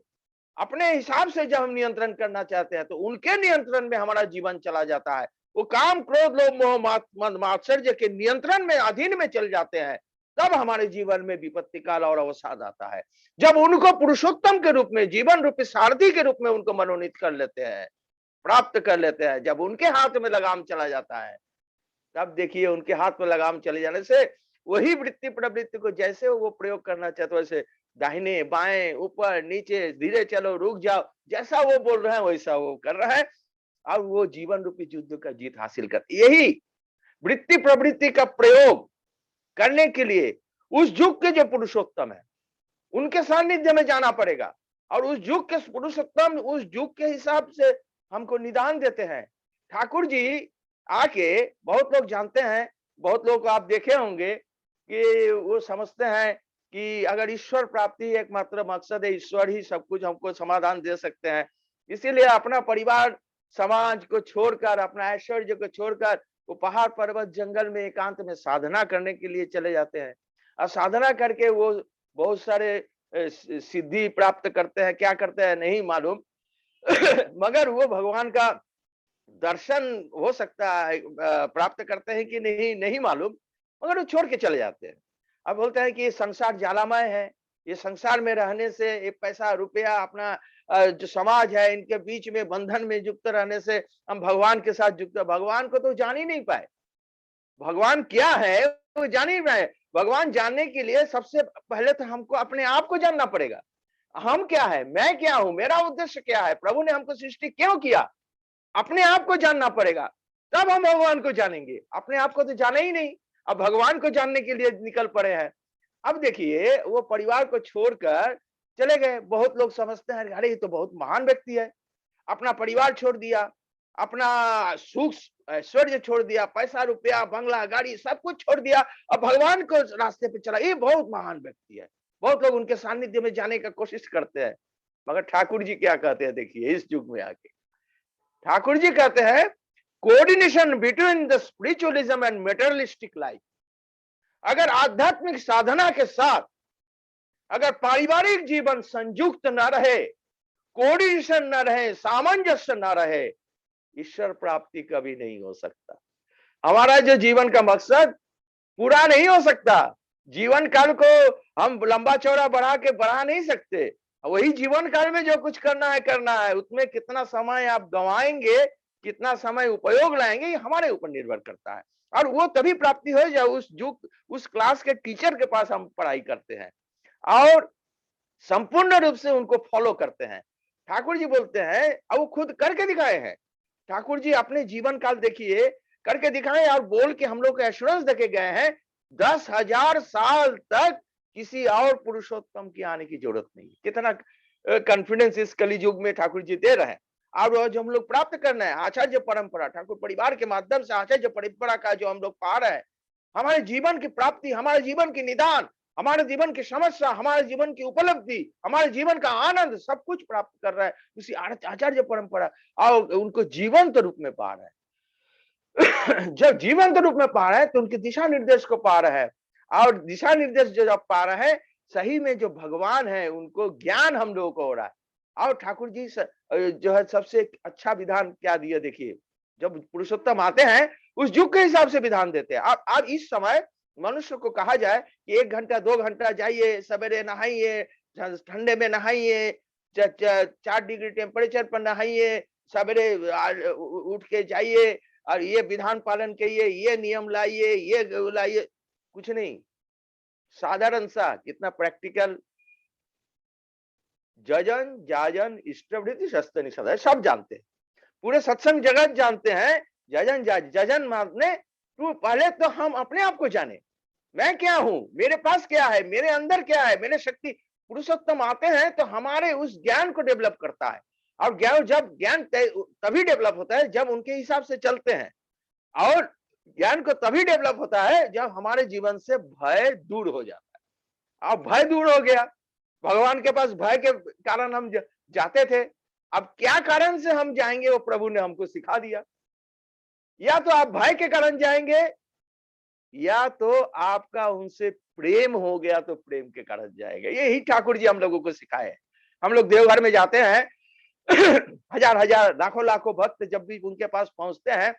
Speaker 2: अपने हिसाब से जब हम नियंत्रण करना चाहते हैं, तो उनके नियंत्रण में हमारा जीवन चला जाता है। वो काम क्रोध लोभ मोह मद मात्सर्य के नियंत्रण में अधीन में चल जाते हैं, तब हमारे जीवन में विपत्ति काल और अवसाद आता है। जब उनको पुरुषोत्तम के रूप में, जीवन रूपी सारथी के रूप में उनको मनोनीत कर लेते हैं, प्राप्त कर लेते हैं, जब उनके हाथ में लगाम चला जाता है, तब देखिए उनके हाथ में लगाम चले जाने से वही वृत्ति प्रवृत्ति को जैसे वो प्रयोग करना चाहते, वैसे दाहिने बाएं ऊपर नीचे धीरे चलो रुक जाओ, जैसा वो बोल रहे हैं वैसा वो कर रहा है, और वो जीवन रूपी युद्ध का जीत हासिल कर। यही वृत्ति प्रवृत्ति का प्रयोग करने के लिए उस युग के जो पुरुषोत्तम है उनके सानिध्य में जाना पड़ेगा, और उस युग के पुरुषोत्तम उस युग के हिसाब से हमको निदान देते हैं। ठाकुर जी आके, बहुत लोग जानते हैं, बहुत लोग आप देखे होंगे कि वो समझते हैं कि अगर ईश्वर प्राप्ति एकमात्र मकसद है, ईश्वर ही सब कुछ हमको समाधान दे सकते हैं, इसीलिए अपना परिवार समाज को छोड़कर, अपना ऐश्वर्य को छोड़कर वो पहाड़ पर्वत जंगल में एकांत में साधना करने के लिए चले जाते हैं। और साधना करके वो बहुत सारे सिद्धि प्राप्त करते हैं, क्या करते हैं नहीं मालूम। मगर वो भगवान का दर्शन हो सकता है प्राप्त करते हैं कि नहीं नहीं मालूम, मगर वो छोड़ के चले जाते हैं। अब बोलते हैं कि ये संसार ज्वालामय है, ये संसार में रहने से ये पैसा रुपया अपना जो समाज है इनके बीच में बंधन में युक्त रहने से हम भगवान के साथ युक्त, भगवान को तो जान ही नहीं पाए। भगवान क्या है वो जान ही नहीं पाए। भगवान जानने के लिए सबसे पहले तो हमको अपने आप को जानना पड़ेगा। हम क्या है, मैं क्या हूं, मेरा उद्देश्य क्या है, प्रभु ने हमको सृष्टि क्यों किया, अपने आप को जानना पड़ेगा, तब हम भगवान को जानेंगे। अपने आप को तो जाने ही नहीं, अब भगवान को जानने के लिए निकल पड़े हैं। अब देखिए वो परिवार को छोड़कर चले गए। बहुत लोग समझते हैं अरे ये तो बहुत महान व्यक्ति है, अपना परिवार छोड़ दिया, अपना सुख ऐश्वर्य छोड़ दिया, पैसा रुपया बंगला गाड़ी सब कुछ छोड़ दिया, अब भगवान को रास्ते पे चला, ये बहुत महान व्यक्ति है। बहुत लोग उनके सानिध्य में जाने का कोशिश करते हैं। मगर ठाकुर जी क्या कहते हैं देखिए इस युग में आके, ठाकुर जी कहते हैं coordination between the spiritualism and materialistic life. अगर आध्यात्मिक साधना के साथ अगर पारिवारिक जीवन संयुक्त न रहे, कोऑर्डिनेशन न रहे, सामंजस्य न रहे, ईश्वर प्राप्ति कभी नहीं हो सकता। हमारा जो जीवन का मकसद पूरा नहीं हो सकता। जीवन काल को हम लंबा चौड़ा बढ़ा नहीं सकते। वही जीवन काल में जो कुछ करना है, उसमें कितना समय आप गंवाएंगे, कितना समय उपयोग लाएंगे, ये हमारे ऊपर निर्भर करता है। और वो तभी प्राप्ति हो जब उस क्लास के टीचर के पास हम पढ़ाई करते हैं और संपूर्ण रूप से उनको फॉलो करते हैं। ठाकुर जी बोलते हैं, अब वो खुद करके दिखाए हैं। ठाकुर जी अपने जीवन काल देखिए करके दिखाए और बोल के हम लोग को एश्योरेंस देके गए हैं 10,000 साल तक किसी और पुरुषोत्तम की आने की जरूरत नहीं। कितना कॉन्फिडेंस इस कलियुग में ठाकुर जी दे रहे हैं। और जो हम लोग प्राप्त करना है आचार्य परंपरा, ठाकुर परिवार के माध्यम से आचार्य परंपरा का जो हम लोग पा रहे हैं, हमारे जीवन की प्राप्ति, हमारे जीवन की निदान, हमारे जीवन की समस्या, हमारे जीवन की उपलब्धि, हमारे जीवन का आनंद सब कुछ प्राप्त कर रहा है उसी आचार्य परंपरा। और उनको जीवंत रूप में पा रहे हैं। जब जीवंत रूप में पा रहे हैं तो उनके दिशा निर्देश को पा रहे हैं। और दिशा निर्देश जो जब पा रहे हैं, सही में जो भगवान है उनको ज्ञान हम लोगों को हो रहा है। और ठाकुर जी जो है सबसे अच्छा विधान क्या दिया देखिए, जब पुरुषोत्तम आते हैं उस युग के हिसाब से विधान देते हैं। अब इस समय मनुष्य को कहा जाए कि 1 घंटा 2 घंटा जाइए, सवेरे नहाइए, ठंडे में नहाइए, 4 डिग्री टेम्परेचर पर नहाइए, सवेरे उठ के जाइए और ये विधान पालन करिए, ये नियम लाइए, ये लाइए, कुछ नहीं। साधारण सा कितना प्रैक्टिकल, जजन जाजन इष्टवृत्ति शस्त्र निषेध सब जानते हैं, पूरे सत्संग जगत जानते हैं। जजन माने तू पहले तो हम अपने आप को जाने, मैं क्या हूं, मेरे पास क्या है, मेरे अंदर क्या है, मेरे शक्ति। पुरुषोत्तम आते हैं तो हमारे उस ज्ञान को डेवलप करता है। और ज्ञान तभी डेवलप होता है जब उनके हिसाब से चलते हैं। और ज्ञान को तभी डेवलप होता है जब हमारे जीवन से भय दूर हो जाता है। अब भय दूर हो गया, भगवान के पास भय के कारण हम जाते थे, अब क्या कारण से हम जाएंगे वो प्रभु ने हमको सिखा दिया। या तो आप भय के कारण जाएंगे, या तो आपका उनसे प्रेम हो गया तो प्रेम के कारण जाएगा। यही ठाकुर जी हम लोगों को सिखाए। हम लोग देवघर में जाते हैं, हजार लाखों लाखों भक्त जब भी उनके पास पहुंचते हैं,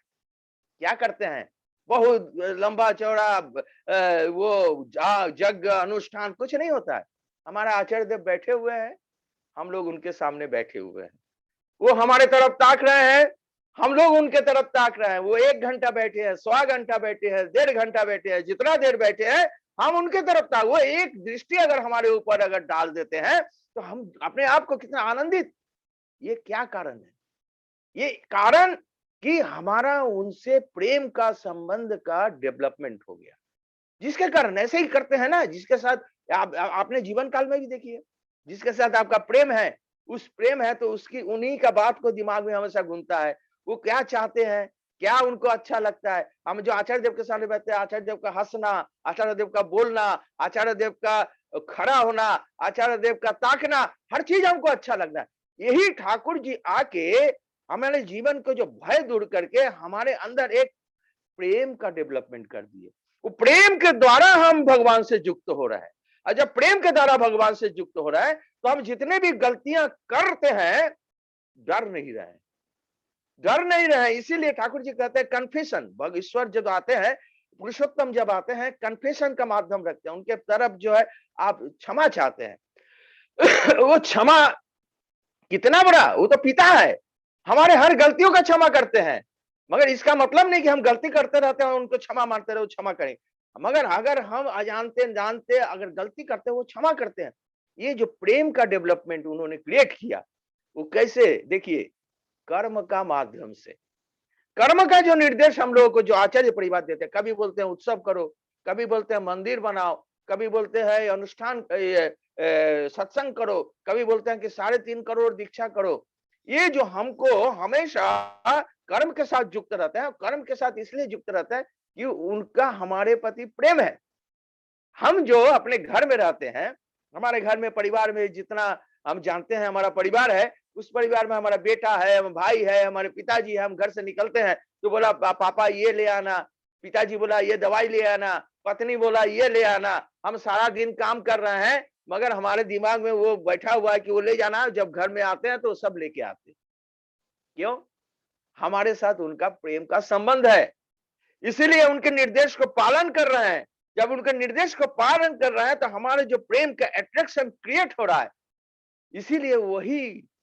Speaker 2: क्या करते हैं, बहुत लंबा चौड़ा वो जग अनुष्ठान कुछ नहीं होता है। हमारा आचार्य देव बैठे हुए हैं, हम लोग उनके सामने बैठे हुए हैं, वो हमारे तरफ ताक रहे हैं, हम लोग उनके तरफ ताक रहे हैं। वो 1 घंटा बैठे हैं, 1.25 घंटा बैठे हैं, 1.5 घंटा बैठे हैं, जितना देर बैठे हैं हम उनके तरफ ताक। वो एक दृष्टि अगर हमारे ऊपर अगर डाल देते हैं तो हम अपने आप को कितना आनंदित। ये क्या कारण है? ये कारण कि हमारा उनसे प्रेम का संबंध का डेवलपमेंट हो गया, जिसके कारण ऐसे ही करते हैं ना, जिसके साथ आपने जीवन काल में भी देखिए, जिसके साथ आपका प्रेम है, उस प्रेम है तो उसकी उन्हीं का बात को दिमाग में हमेशा घूमता है। वो क्या चाहते हैं, क्या उनको अच्छा लगता है। हम जो आचार्य देव के सामने बैठते हैं, आचार्य देव का हंसना, आचार्य देव का बोलना, आचार्य देव का खड़ा होना, आचार्य देव का ताकना, हर चीज हमको अच्छा लगता है। यही ठाकुर जी आके हमारे जीवन को जो भय दूर करके हमारे अंदर एक प्रेम का डेवलपमेंट कर दिए। वो प्रेम के द्वारा हम भगवान से युक्त हो रहे हैं। और जब प्रेम के द्वारा भगवान से युक्त हो रहे हैं तो हम जितने भी गलतियां करते हैं डर नहीं रहे, डर नहीं रहे। इसीलिए ठाकुर जी कहते हैं कन्फेशन, ईश्वर जब आते हैं, पुरुषोत्तम जब आते हैं, कन्फेशन का माध्यम रखते हैं, उनके तरफ जो है आप क्षमा चाहते हैं। वो क्षमा कितना बड़ा, वो तो पिता है, हमारे हर गलतियों का क्षमा करते हैं। मगर इसका मतलब नहीं कि हम गलती करते रहते हैं उनको क्षमा मानते रहे, क्षमा करें। मगर अगर हम अजानते जानते अगर गलती करते हैं वो क्षमा करते हैं। ये जो प्रेम का डेवलपमेंट उन्होंने क्रिएट किया, वो कैसे, देखिए कर्म का माध्यम से, कर्म का जो निर्देश हम लोगों को जो आचार्य परिवार देते हैं, कभी बोलते हैं उत्सव करो, कभी बोलते हैं मंदिर बनाओ, कभी बोलते हैं अनुष्ठान सत्संग करो, कभी बोलते हैं कि 3.5 करोड़ दीक्षा करो। ये जो हमको हमेशा कर्म के साथ युक्त रहता है, कर्म के साथ इसलिए युक्त रहता है कि उनका हमारे प्रति प्रेम है। हम जो अपने घर में रहते हैं, हमारे घर में परिवार में जितना हम जानते हैं हमारा परिवार है, उस परिवार में हमारा बेटा है, भाई है, हमारे पिताजी है, हम घर से निकलते हैं तो बोला पापा ये ले आना, पिताजी बोला ये दवाई ले आना, पत्नी बोला ये ले आना। हम सारा दिन काम कर रहे हैं मगर हमारे दिमाग में वो बैठा हुआ है कि वो ले जाना, जब घर में आते हैं तो सब लेके आते। क्यों? हमारे साथ उनका प्रेम का संबंध है, इसीलिए उनके निर्देश को पालन कर रहे हैं। जब उनके निर्देश को पालन कर रहे हैं तो हमारे जो प्रेम का अट्रैक्शन क्रिएट हो रहा है। इसीलिए वही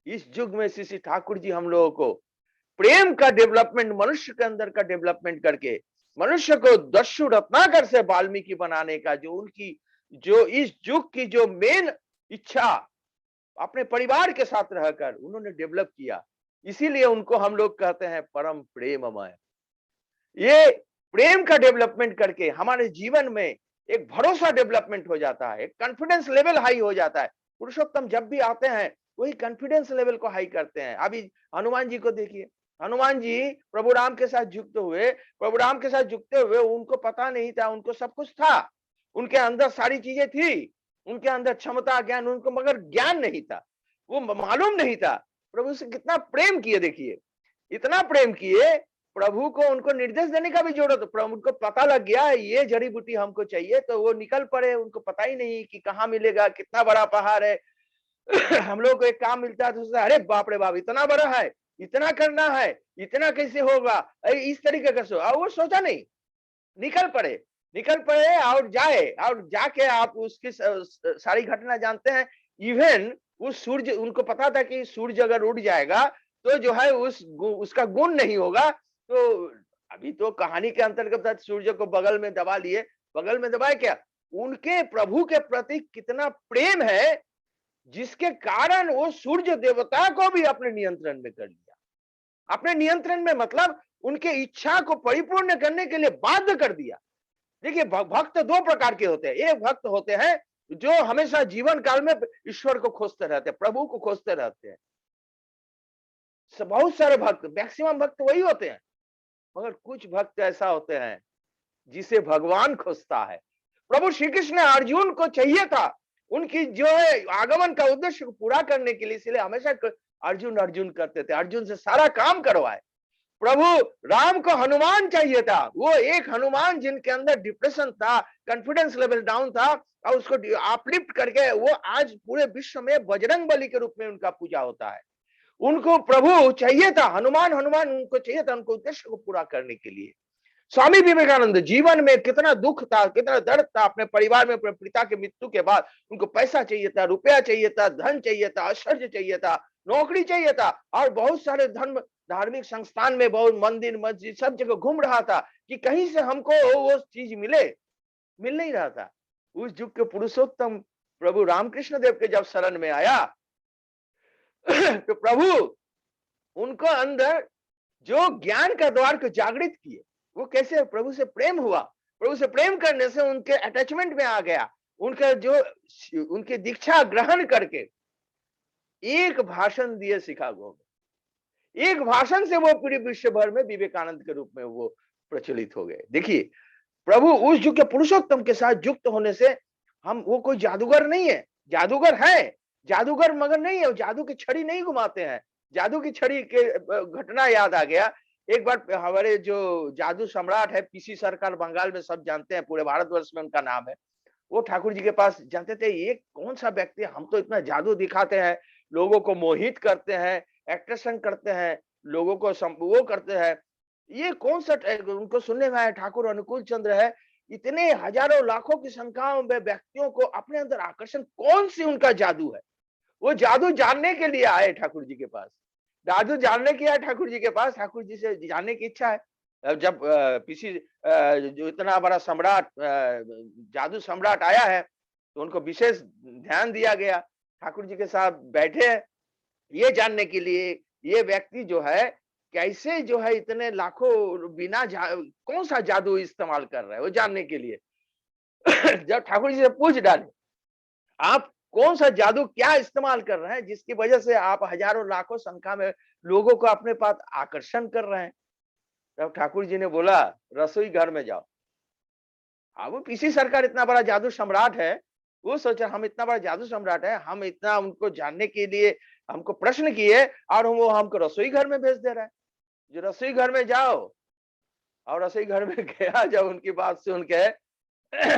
Speaker 2: इस युग में श्री ठाकुर जी हम लोगों को प्रेम का डेवलपमेंट, मनुष्य के अंदर का डेवलपमेंट करके मनुष्य को दस्यु रत्नाकर से वाल्मीकि बनाने का जो उनकी जो इस युग की जो मेन इच्छा अपने परिवार के साथ रहकर उन्होंने डेवलप किया। इसीलिए उनको हम लोग कहते हैं परम प्रेममय। ये प्रेम का डेवलपमेंट करके हमारे जीवन में एक भरोसा डेवलपमेंट हो जाता है, एक कॉन्फिडेंस लेवल हाई हो जाता है। पुरुषोत्तम जब भी आते हैं वही कॉन्फिडेंस लेवल को हाई करते हैं। अभी हनुमान जी को देखिए, हनुमान जी प्रभु राम के साथ युक्त हुए, प्रभु राम के साथ जुड़ते हुए उनको पता नहीं था, उनको सब कुछ था, उनके अंदर सारी चीजें थी, उनके अंदर क्षमता ज्ञान, उनको मगर ज्ञान नहीं था, वो मालूम नहीं था। प्रभु से कितना प्रेम किए, देखिए इतना प्रेम किए, प्रभु को उनको निर्देश देने का भी जरूरत, प्रभु उनको पता लग गया ये जड़ी बूटी हमको चाहिए तो वो निकल पड़े। उनको पता ही नहीं कि कहाँ मिलेगा, कितना बड़ा पहाड़ है। हम लोग को एक काम मिलता है तो सोचता है अरे बाप रे बाप इतना बड़ा है, इतना करना है, इतना कैसे होगा, इस तरीके का और वो सोचा नहीं, निकल पड़े और जाए, और जाके आप उसकी सारी घटना जानते हैं। इवन उस सूर्य, उनको पता था कि सूर्य अगर उड़ जाएगा तो जो है उसका गुण नहीं होगा। तो अभी तो कहानी के अंतर्गत सूर्य को बगल में दबा लिए, बगल में दबाए क्या, उनके प्रभु के प्रति कितना प्रेम है जिसके कारण वो सूर्य देवता को भी अपने नियंत्रण में कर लिया। अपने नियंत्रण में मतलब उनके इच्छा को परिपूर्ण करने के लिए बाध्य कर दिया। देखिए भक्त दो प्रकार के होते हैं, एक भक्त होते हैं जो हमेशा जीवन काल में ईश्वर को खोजते रहते हैं, प्रभु को खोजते रहते हैं। बहुत सारे भक्त, मैक्सिमम भक्त वही होते हैं। मगर कुछ भक्त ऐसा होते हैं जिसे भगवान खोजता है। प्रभु श्री कृष्ण अर्जुन को चाहिए था उनकी जो है आगमन का उद्देश्य को पूरा करने के लिए, इसलिए हमेशा अर्जुन करते थे, अर्जुन से सारा काम करवाए। प्रभु राम को हनुमान चाहिए था, वो एक हनुमान जिनके अंदर डिप्रेशन था, कॉन्फिडेंस लेवल डाउन था, और उसको अपलिफ्ट करके वो आज पूरे विश्व में बजरंग बली के रूप में उनका पूजा होता है। उनको प्रभु चाहिए था, हनुमान उनको चाहिए था उनको उद्देश्य को पूरा करने के लिए। स्वामी विवेकानंद जीवन में कितना दुख था, कितना दर्द था, अपने परिवार में अपने पिता के मृत्यु के बाद उनको पैसा चाहिए था, रुपया चाहिए था, धन चाहिए था, ऐश्वर्य चाहिए था, नौकरी चाहिए था, और बहुत सारे धर्म धार्मिक संस्थान में बहुत मंदिर मस्जिद सब जगह घूम रहा था कि कहीं से हमको वो चीज मिल नहीं रहा था। उस युग के पुरुषोत्तम प्रभु रामकृष्ण देव के जब शरण में आया तो प्रभु उनको अंदर जो ज्ञान का द्वार को जागृत किए। वो कैसे? प्रभु से प्रेम हुआ, प्रभु से प्रेम करने से उनके अटैचमेंट में आ गया, उनका जो उनकी दीक्षा ग्रहण करके एक भाषण दिए शिकागो में, एक भाषण से वो पूरे विश्व भर में विवेकानंद के रूप में वो प्रचलित हो गए। देखिए प्रभु उस युग के पुरुषोत्तम के साथ युक्त होने से हम, वो कोई जादूगर नहीं है, जादूगर है, जादूगर मगर नहीं है, जादू की छड़ी नहीं घुमाते हैं। जादू की छड़ी के घटना याद आ गया एक बार हमारे जो जादू सम्राट है पीसी सरकार, बंगाल में सब जानते हैं, पूरे भारतवर्ष में उनका नाम है। वो ठाकुर जी के पास जानते थे, ये कौन सा व्यक्ति है, हम तो इतना जादू दिखाते हैं, लोगों को मोहित करते हैं, अट्रैक्शन करते हैं, लोगों को वो करते हैं, ये कौन सा उनको सुनने में आया ठाकुर अनुकूल चंद्र है, इतने हजारों लाखों की संख्या में व्यक्तियों को अपने अंदर आकर्षण, कौन सी उनका जादू है। वो जादू जानने के लिए आए ठाकुर जी के पास, जादू जानने के आए ठाकुर जी के पास, ठाकुर जी से जानने की इच्छा है। जब पीसी जो इतना बड़ा सम्राट जादू सम्राट आया है, तो उनको विशेष ध्यान दिया गया, ठाकुर जी के साथ बैठे हैं ये जानने के लिए ये व्यक्ति जो है कैसे जो है इतने लाखों बिना कौन सा जादू इस्तेमाल कर रहा है, वो जानने के लिए जब ठाकुर जी से पूछ डाले आप कौन सा जादू क्या इस्तेमाल कर रहे हैं जिसकी वजह से आप हजारों लाखों संख्या में लोगों को अपने पास आकर्षण कर रहे हैं। तब ठाकुर जी ने बोला रसोई घर में जाओ। अब वो पीसी सरकार इतना बड़ा जादू सम्राट है, वो सोचा हम इतना बड़ा जादू सम्राट है, हम इतना उनको जानने के लिए हमको प्रश्न किए और वो हमको रसोई घर में भेज दे रहा है, जो रसोई घर में जाओ। और रसोई घर में गया, जब उनकी बात सुन के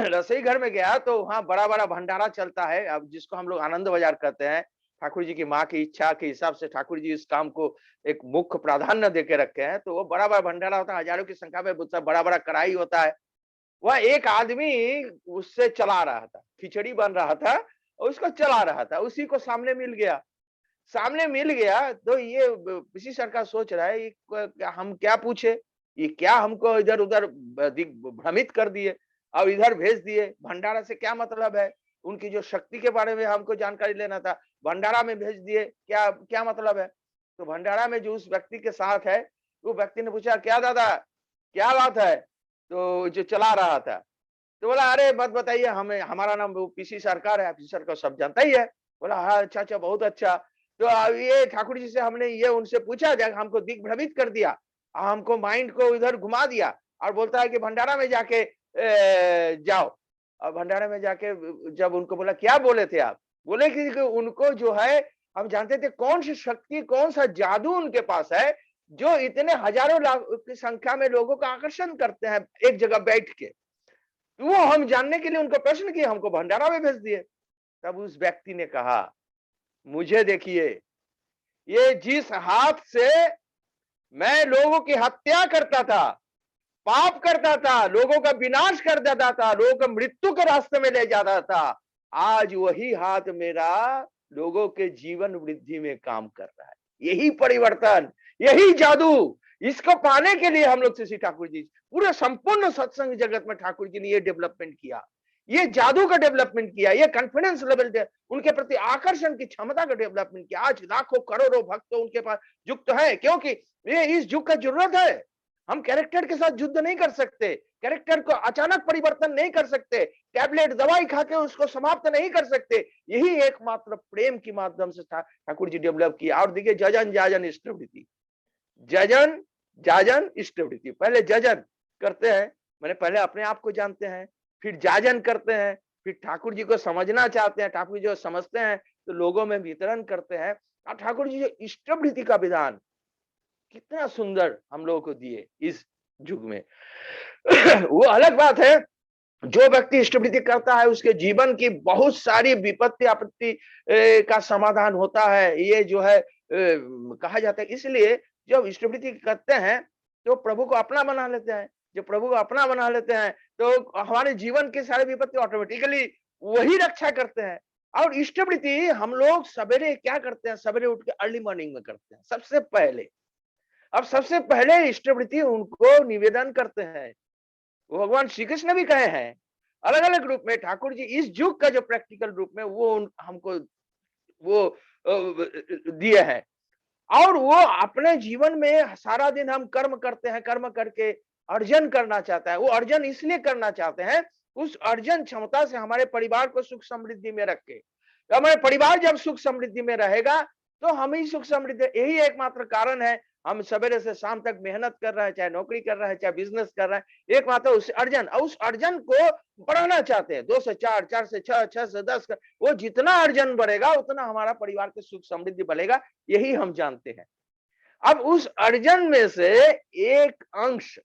Speaker 2: रसोई घर में गया तो वहाँ बड़ा बड़ा भंडारा चलता है, अब जिसको हम लोग आनंद बाजार कहते हैं। ठाकुर जी की माँ की इच्छा के हिसाब से ठाकुर जी इस काम को एक मुख्य प्राधान्य देके रखे हैं, तो वो बड़ा बड़ा भंडारा होता है, हजारों की संख्या में बड़ा बड़ा कढ़ाई होता है। वह एक आदमी उससे चला रहा था, खिचड़ी बन रहा था और उसको चला रहा था, उसी को सामने मिल गया। सामने मिल गया तो ये पीसी सरकार सोच रहा है हम क्या पूछे, ये क्या हमको इधर उधर भ्रमित कर दिए और इधर भेज दिए, भंडारा से क्या मतलब है, उनकी जो शक्ति के बारे में हमको जानकारी लेना था, भंडारा में भेज दिए, क्या क्या मतलब है। तो भंडारा में जो उस व्यक्ति के साथ है, वो व्यक्ति ने पूछा क्या दादा क्या बात है, तो जो चला रहा था तो बोला अरे मत बताइए, हमें हमारा नाम पीसी सरकार है, पीसी सरकार सब जानता ही है। बोला हाँ अच्छा अच्छा बहुत अच्छा। तो ये ठाकुर जी से हमने ये उनसे पूछा, हमको दिग्भ्रमित कर दिया, हमको माइंड को इधर घुमा दिया और बोलता है कि भंडारा में जाके जाओ। और भंडारा में जाके जब उनको बोला क्या बोले थे आप, बोले कि उनको जो है हम जानते थे कौन सी शक्ति कौन सा जादू उनके पास है जो इतने हजारों लाख की संख्या में लोगों का आकर्षण करते हैं एक जगह बैठ के। तो वो हम जानने के लिए उनको प्रश्न किए, हमको भंडारा में भेज दिए। तब उस व्यक्ति ने कहा मुझे देखिए, ये जिस हाथ से मैं लोगों की हत्या करता था, पाप करता था, लोगों का विनाश कर देता था, लोगों को मृत्यु के रास्ते में ले जाता था, आज वही हाथ मेरा लोगों के जीवन वृद्धि में काम कर रहा है। यही परिवर्तन, यही जादू, इसको पाने के लिए हम लोग श्री ठाकुर जी पूरे संपूर्ण सत्संग जगत में ठाकुर जी ने ये डेवलपमेंट किया, ये जादू का डेवलपमेंट किया, ये कॉन्फिडेंस लेवल उनके प्रति आकर्षण की क्षमता का डेवलपमेंट किया। आज लाखों करोड़ों भक्त उनके पास युक्त है, क्योंकि ये इस युग का जरूरत है। हम कैरेक्टर के साथ युद्ध नहीं कर सकते, कैरेक्टर को अचानक परिवर्तन नहीं कर सकते, टैबलेट दवाई खा के उसको समाप्त नहीं कर सकते। यही एकमात्र प्रेम के माध्यम से ठाकुर जी डेवलप किया। और देखिए जजन जाजन इष्टवृत्ति, जजन जाजन इष्टवृत्ति, पहले जजन करते हैं, मैंने पहले अपने आप को जानते हैं, फिर जाजन करते हैं, फिर ठाकुर जी को समझना चाहते हैं, ठाकुर जी को समझते हैं तो लोगों में वितरण करते हैं। और ठाकुर जी जो इष्टवृत्ति का विधान कितना सुंदर हम लोगों को दिए इस युग में। वो अलग बात है, जो व्यक्ति इष्टवृत्ति करता है उसके जीवन की बहुत सारी विपत्ति आपत्ति का समाधान होता है, ये जो है कहा जाता है। इसलिए जब इष्टवृत्ति करते हैं तो प्रभु को अपना बना लेते हैं, जब प्रभु को अपना बना लेते हैं तो हमारे जीवन के सारे विपत्ति ऑटोमेटिकली वही रक्षा करते हैं। और इष्टवृत्ति हम लोग सवेरे क्या करते हैं, सवेरे उठ के अर्ली मॉर्निंग में करते हैं सबसे पहले। अब सबसे पहले इष्टवृत्ति उनको निवेदन करते हैं, वो भगवान श्री कृष्ण भी कहे हैं अलग अलग रूप में। ठाकुर जी इस युग का जो प्रैक्टिकल रूप में वो हमको वो दिए हैं। और वो अपने जीवन में सारा दिन हम कर्म करते हैं, कर्म करके अर्जन करना चाहता है। वो अर्जन इसलिए करना चाहते हैं, उस अर्जन क्षमता से हमारे परिवार को सुख समृद्धि में रखे। तो हमारे परिवार जब सुख समृद्धि में रहेगा तो हम ही सुख समृद्धि, यही एकमात्र कारण है हम सवेरे से शाम तक मेहनत कर रहे हैं, चाहे नौकरी कर रहे हैं, चाहे बिजनेस कर रहे हैं, एकमात्र उस अर्जन, और उस अर्जन को बढ़ाना चाहते हैं। 2 से 4, 4 से 6, 6 से 10, वो जितना अर्जन बढ़ेगा उतना हमारा परिवार की सुख समृद्धि बढ़ेगा, यही हम जानते हैं। अब उस अर्जन में से एक अंश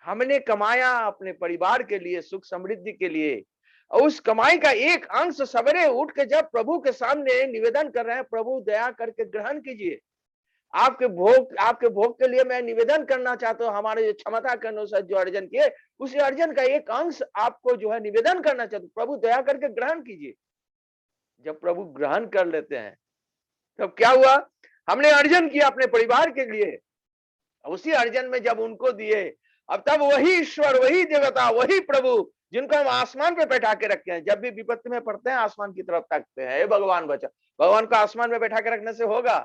Speaker 2: हमने कमाया अपने परिवार के लिए, सुख समृद्धि के लिए, और उस कमाई का एक अंश सवेरे उठ के जब प्रभु के सामने निवेदन कर रहे हैं, प्रभु दया करके ग्रहण कीजिए, आपके भोग के लिए मैं निवेदन करना चाहता हूं, हमारे जो क्षमता के अनुसार जो अर्जन किए, उसी अर्जन का एक अंश आपको जो है निवेदन करना चाहता हूं, प्रभु दया करके ग्रहण कीजिए। जब प्रभु ग्रहण कर लेते हैं तब क्या हुआ, हमने अर्जन किया अपने परिवार के लिए, उसी अर्जन में जब उनको दिए, अब तब वही ईश्वर, वही देवता, वही प्रभु जिनको हम आसमान पे बैठा के रखे हैं, जब भी विपत्ति में पड़ते हैं आसमान की तरफ ताकते हैं, हे भगवान बचा। भगवान को आसमान में बैठा के रखने से होगा,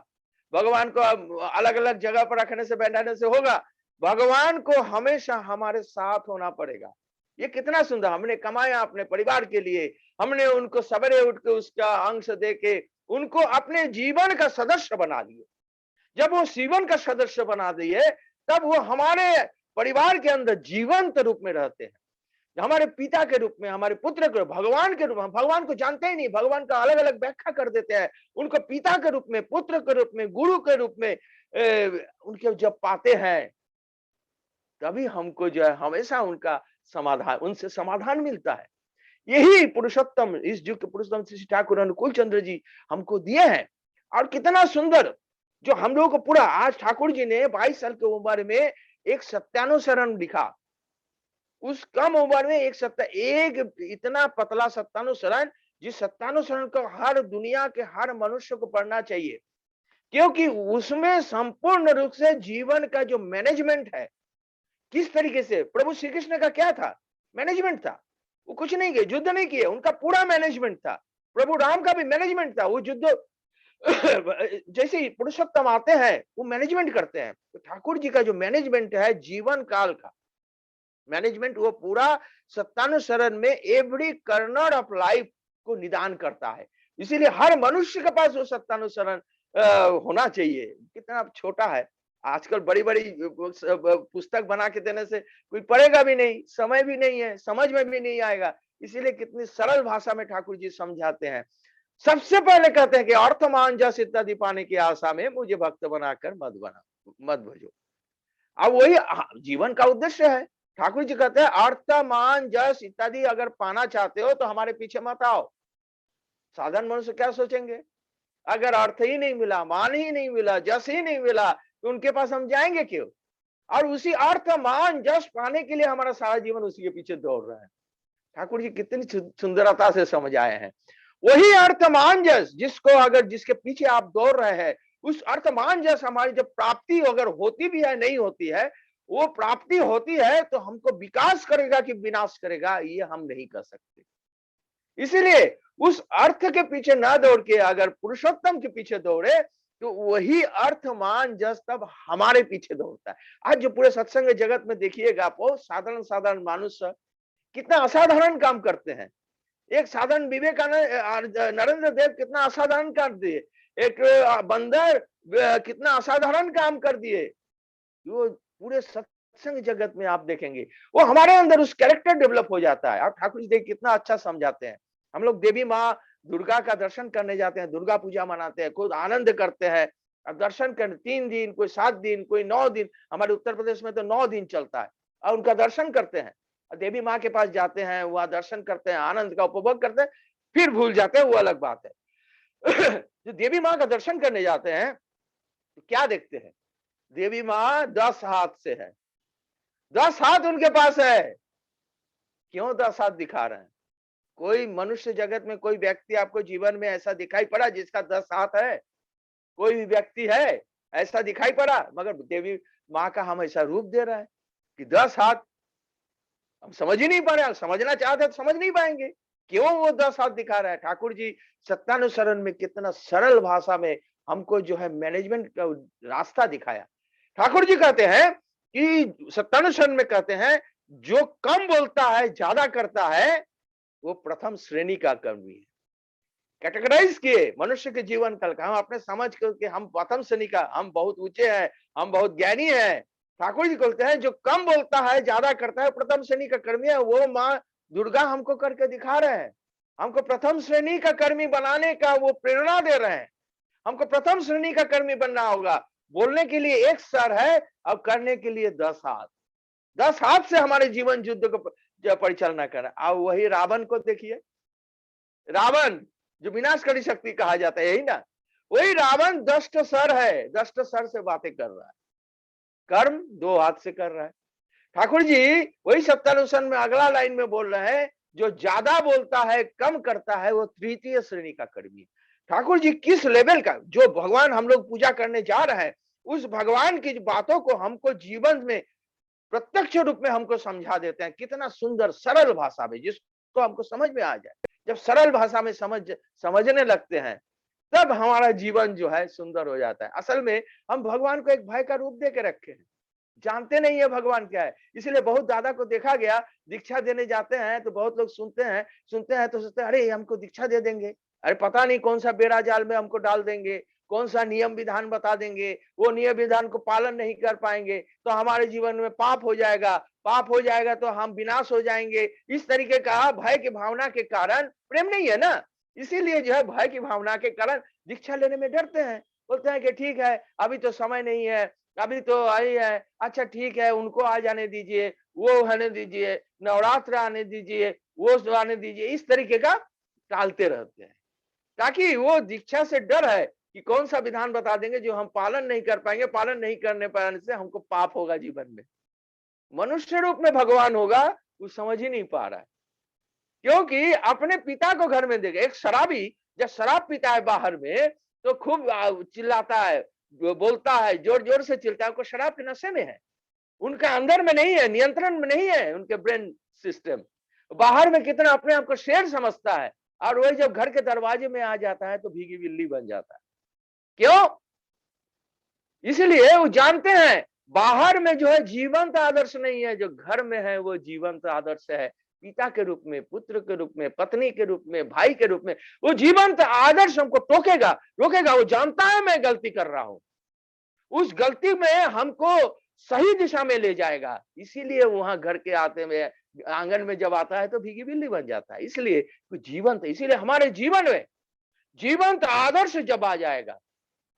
Speaker 2: भगवान को अलग अलग जगह पर रखने से बैठाने से होगा, भगवान को हमेशा हमारे साथ होना पड़ेगा। ये कितना सुंदर, हमने कमाया अपने परिवार के लिए, हमने उनको सवेरे उठ के उसका अंश दे के उनको अपने जीवन का सदस्य बना दिए। जब वो जीवन का सदस्य बना दिए तब वो हमारे परिवार के अंदर जीवंत रूप में रहते हैं, हमारे पिता के रूप में, हमारे पुत्र के, भगवान के रूप में। भगवान को जानते ही नहीं, भगवान का अलग अलग व्याख्या कर देते हैं, उनको पिता के रूप में, पुत्र के रूप में, गुरु के रूप में उनके जब पाते हैं तभी हमको जो है हमेशा उनका समाधान, उनसे समाधान मिलता है। यही पुरुषोत्तम, इस युग के पुरुषोत्तम श्री ठाकुर अनुकूल चंद्र जी हमको दिए हैं। और कितना सुंदर जो हम लोगों को पूरा, आज ठाकुर जी ने 22 साल की उम्र में एक सत्यानुसरण लिखा, उस कम उम्र में एक इतना पतला सत्यानुसरण, जिस सत्यानुसरण को हर दुनिया के हर मनुष्य को पढ़ना चाहिए, क्योंकि उसमें संपूर्ण रूप से जीवन का जो मैनेजमेंट है, किस तरीके से प्रभु श्री कृष्ण का क्या था, मैनेजमेंट था। वो कुछ नहीं किए, युद्ध नहीं किए, उनका पूरा मैनेजमेंट था। प्रभु राम का भी मैनेजमेंट था, वो युद्ध जैसे ही पुरुषोत्तम आते हैं वो मैनेजमेंट करते हैं। तो ठाकुर जी का जो मैनेजमेंट है जीवन काल का मैनेजमेंट, वो पूरा सत्यानुसरण में एवरी कर्नर ऑफ लाइफ को निदान करता है। इसीलिए हर मनुष्य के पास वो सत्यानुसरण होना चाहिए। कितना छोटा है, आजकल बड़ी बड़ी पुस्तक बना के देने से कोई पढ़ेगा भी नहीं, समय भी नहीं है, समझ में भी नहीं आएगा। इसीलिए कितनी सरल भाषा में ठाकुर जी समझाते हैं। सबसे पहले कहते हैं कि अर्थमान जस इत्यादि पाने की आशा में मुझे भक्त बनाकर मत भजो। अब वही जीवन का उद्देश्य है। ठाकुर जी कहते हैं अर्थमान जस इत्यादि अगर पाना चाहते हो तो हमारे पीछे मत आओ। साधारण मनुष्य क्या सोचेंगे, अगर अर्थ ही नहीं मिला, मान ही नहीं मिला, जस ही नहीं मिला, तो उनके पास हम जाएंगे क्यों। और उसी अर्थ मान जस पाने के लिए हमारा सारा जीवन उसी के पीछे दौड़ रहा है। ठाकुर जी कितनी सुंदरता से समझ आए हैं। वही अर्थमान जस जिसको अगर जिसके पीछे आप दौड़ रहे हैं, उस अर्थमान जस हमारी जब प्राप्ति अगर होती भी है नहीं होती है, वो प्राप्ति होती है तो हमको विकास करेगा कि विनाश करेगा ये हम नहीं कर सकते। इसीलिए उस अर्थ के पीछे ना दौड़ के अगर पुरुषोत्तम के पीछे दौड़े तो वही अर्थमान जस तब हमारे पीछे दौड़ता है। आज जो पूरे सत्संग जगत में देखिएगा आप, साधारण साधारण मनुष्य कितना असाधारण काम करते हैं। एक साधारण विवेकानंद नरेंद्र देव कितना असाधारण कर दिए, एक बंदर कितना असाधारण काम कर दिए। वो पूरे सत्संग जगत में आप देखेंगे वो हमारे अंदर उस कैरेक्टर डेवलप हो जाता है। आप ठाकुर जी देख कितना अच्छा समझाते हैं। हम लोग देवी माँ दुर्गा का दर्शन करने जाते हैं, दुर्गा पूजा मनाते हैं, खुद आनंद करते हैं। अब दर्शन कर 3 दिन, कोई 7 दिन, कोई 9 दिन, हमारे उत्तर प्रदेश में तो 9 दिन चलता है, और उनका दर्शन करते हैं। देवी माँ के पास जाते हैं, वहां दर्शन करते हैं, आनंद का उपभोग करते हैं, फिर भूल जाते हैं, वो अलग बात है। जो देवी माँ का दर्शन करने जाते हैं तो क्या देखते हैं, देवी माँ 10 हाथ से है, 10 हाथ उनके पास है। क्यों 10 हाथ दिखा रहे हैं? कोई मनुष्य जगत में कोई व्यक्ति आपको जीवन में ऐसा दिखाई पड़ा जिसका 10 हाथ है? कोई भी व्यक्ति है ऐसा दिखाई पड़ा? मगर देवी माँ का हम ऐसा रूप दे रहा है कि 10 हाथ, हम समझ ही नहीं पा रहे। समझना चाहते तो समझ नहीं पाएंगे क्यों वो 10 हाथ दिखा रहा है। ठाकुर जी सत्यानुसरण में कितना सरल भाषा में हमको जो है मैनेजमेंट का रास्ता दिखाया। ठाकुर जी कहते हैं कि सत्यानुसरण में कहते हैं जो कम बोलता है ज्यादा करता है वो प्रथम श्रेणी का कर्मी है। कैटेगराइज किए मनुष्य के जीवन काल का, हम अपने समझ करके हम प्रथम श्रेणी का, हम बहुत ऊंचे हैं, हम बहुत ज्ञानी हैं। ठाकुर जी बोलते हैं जो कम बोलता है ज्यादा करता है प्रथम श्रेणी का कर्मी है। वो माँ दुर्गा हमको करके दिखा रहे हैं, हमको प्रथम श्रेणी का कर्मी बनाने का वो प्रेरणा दे रहे हैं। हमको प्रथम श्रेणी का कर्मी बनना होगा। बोलने के लिए एक सर है और करने के लिए 10 हाथ। 10 हाथ से हमारे जीवन युद्ध को परिचालना कर रहा है। अब वही रावण को देखिए, रावण जो विनाशकारी शक्ति कहा जाता है, यही ना, वही रावण दष्ट सर है, दष्ट सर से बातें कर रहा है, कर्म 2 हाथ से कर रहा है। ठाकुर जी वही सत्यानुशासन में अगला लाइन में बोल रहे हैं, जो ज्यादा बोलता है कम करता है वो तृतीय श्रेणी का कर्मी है। ठाकुर जी किस लेवल का, जो भगवान हम लोग पूजा करने जा रहे हैं, उस भगवान की बातों को हमको जीवन में प्रत्यक्ष रूप में हमको समझा देते हैं। कितना सुंदर सरल भाषा में, जिसको हमको समझ में आ जाए। जब सरल भाषा में समझने लगते हैं, तब हमारा जीवन जो है सुंदर हो जाता है। असल में हम भगवान को एक भाई का रूप दे के रखे हैं, जानते नहीं है भगवान क्या है। इसलिए बहुत दादा को देखा गया, दीक्षा देने जाते हैं तो बहुत लोग सुनते हैं तो सोचते हैं अरे हमको दीक्षा दे देंगे, अरे पता नहीं कौन सा बेड़ा जाल में हमको डाल देंगे, कौन सा नियम विधान बता देंगे, वो नियम विधान को पालन नहीं कर पाएंगे तो हमारे जीवन में पाप हो जाएगा तो हम विनाश हो जाएंगे। इस तरीके का भय की भावना के कारण, प्रेम नहीं है ना, इसीलिए जो है भय की भावना के कारण दीक्षा लेने में डरते हैं। बोलते हैं कि ठीक है अभी तो समय नहीं है, अभी तो आई है, अच्छा ठीक है उनको आ जाने दीजिए, वो आने दीजिए, नवरात्र आने दीजिए, वो आने दीजिए, इस तरीके का टालते रहते हैं, ताकि वो दीक्षा से डर है कि कौन सा विधान बता देंगे जो हम पालन नहीं कर पाएंगे, पालन नहीं करने पाने से हमको पाप होगा जीवन में, मनुष्य रूप में भगवान होगा, वो समझ ही नहीं पा रहा है। क्योंकि अपने पिता को घर में देखे, एक शराबी जब शराब पीता है बाहर में तो खूब चिल्लाता है, बोलता है, जोर जोर से चिल्लाता है, उनको शराब के नशे में है, उनका अंदर में नहीं है, नियंत्रण में नहीं है उनके ब्रेन सिस्टम। बाहर में कितना अपने आप को शेर समझता है, और वही जब घर के दरवाजे में आ जाता है तो भीगी बिल्ली बन जाता है। क्यों? इसलिए वो जानते हैं बाहर में जो है जीवंत आदर्श नहीं है, जो घर में है वो जीवंत आदर्श है। पिता के रूप में, पुत्र के रूप में, पत्नी के रूप में, भाई के रूप में, वो जीवंत आदर्श हमको टोकेगा, रोकेगा। वो जानता है मैं गलती कर रहा हूं, उस गलती में हमको सही दिशा में ले जाएगा। इसीलिए वहां घर के आते में, आंगन में जब आता है तो भीगी बिल्ली बन जाता है। इसलिए जीवंत, इसीलिए हमारे जीवन में जीवंत आदर्श जब आ जाएगा,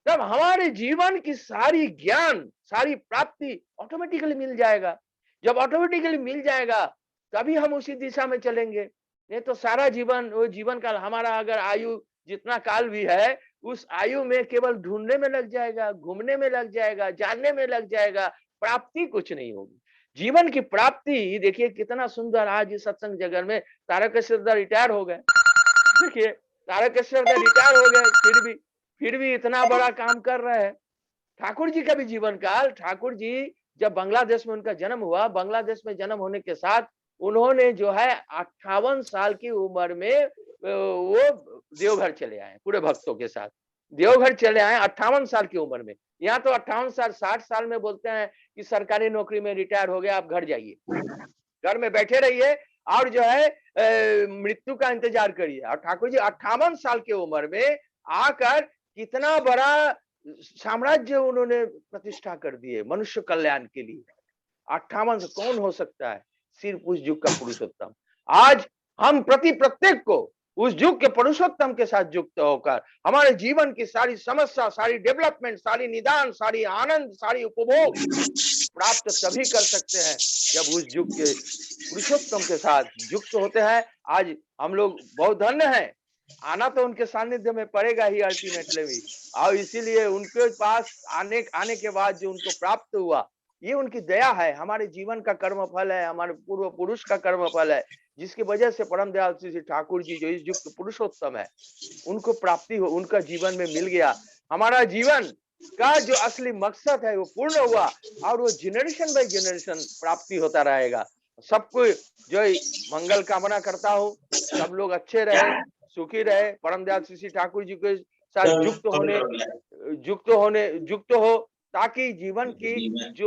Speaker 2: तब हमारे जीवन की सारी ज्ञान, सारी प्राप्ति ऑटोमेटिकली मिल जाएगा। जब ऑटोमेटिकली मिल जाएगा तभी हम उसी दिशा में चलेंगे। नहीं तो सारा जीवन, वो जीवन काल हमारा, अगर आयु जितना काल भी है, उस आयु में केवल ढूंढने में लग जाएगा, घूमने में लग जाएगा, जानने में लग जाएगा, प्राप्ति कुछ नहीं होगी। जीवन की प्राप्ति देखिए कितना सुंदर। आज इस सत्संग जगत में तारकेश्वर रिटायर हो गए, देखिए तारकेश्वर रिटायर हो गए, फिर भी इतना बड़ा काम कर रहे हैं। ठाकुर जी का भी जीवन काल, ठाकुर जी जब बांग्लादेश में उनका जन्म हुआ, बांग्लादेश में जन्म होने के साथ उन्होंने जो है 58 साल की उम्र में वो देवघर चले आए, पूरे भक्तों के साथ देवघर चले आए 58 साल की उम्र में। यहाँ तो 58 साल, 60 साल में बोलते हैं कि सरकारी नौकरी में रिटायर हो गया, आप घर जाइए, घर में बैठे रहिए और जो है मृत्यु का इंतजार करिए। और ठाकुर जी 58 साल की उम्र में आकर कितना बड़ा साम्राज्य उन्होंने प्रतिष्ठा कर दिए मनुष्य कल्याण के लिए। 58 से कौन हो सकता है? सिर्फ उस युग का पुरुषोत्तम। आज हम प्रत्येक को उस युग के पुरुषोत्तम के साथ युक्त होकर हमारे जीवन की सारी समस्या, सारी डेवलपमेंट, सारी निदान, सारी आनंद, सारी उपभोग प्राप्त तभी कर सकते हैं जब उस युग के पुरुषोत्तम के साथ युक्त होते हैं। आज हम लोग बहुत धन्य हैं, आना तो उनके सानिध्य में पड़ेगा ही अल्टीमेटली भी, और इसीलिए उनके पास आने के बाद जो उनको प्राप्त हुआ, ये उनकी दया है, हमारे जीवन का कर्म फल है, हमारे पूर्व पुरुष का कर्म फल है, जिसकी वजह से परम दयाल श्री ठाकुर जी जो इस युग के पुरुषोत्तम है, उनको प्राप्ति हो, उनका जीवन में मिल गया। हमारा जीवन का जो असली मकसद है वो पूर्ण हुआ, और वो जनरेशन बाय जनरेशन प्राप्ति होता रहेगा। सबको जो मंगल कामना करता हूँ, सब लोग अच्छे रहे, सुखी रहे, परम दयाल श्री ठाकुर जी के साथ युक्त हो, ताकि जीवन की जो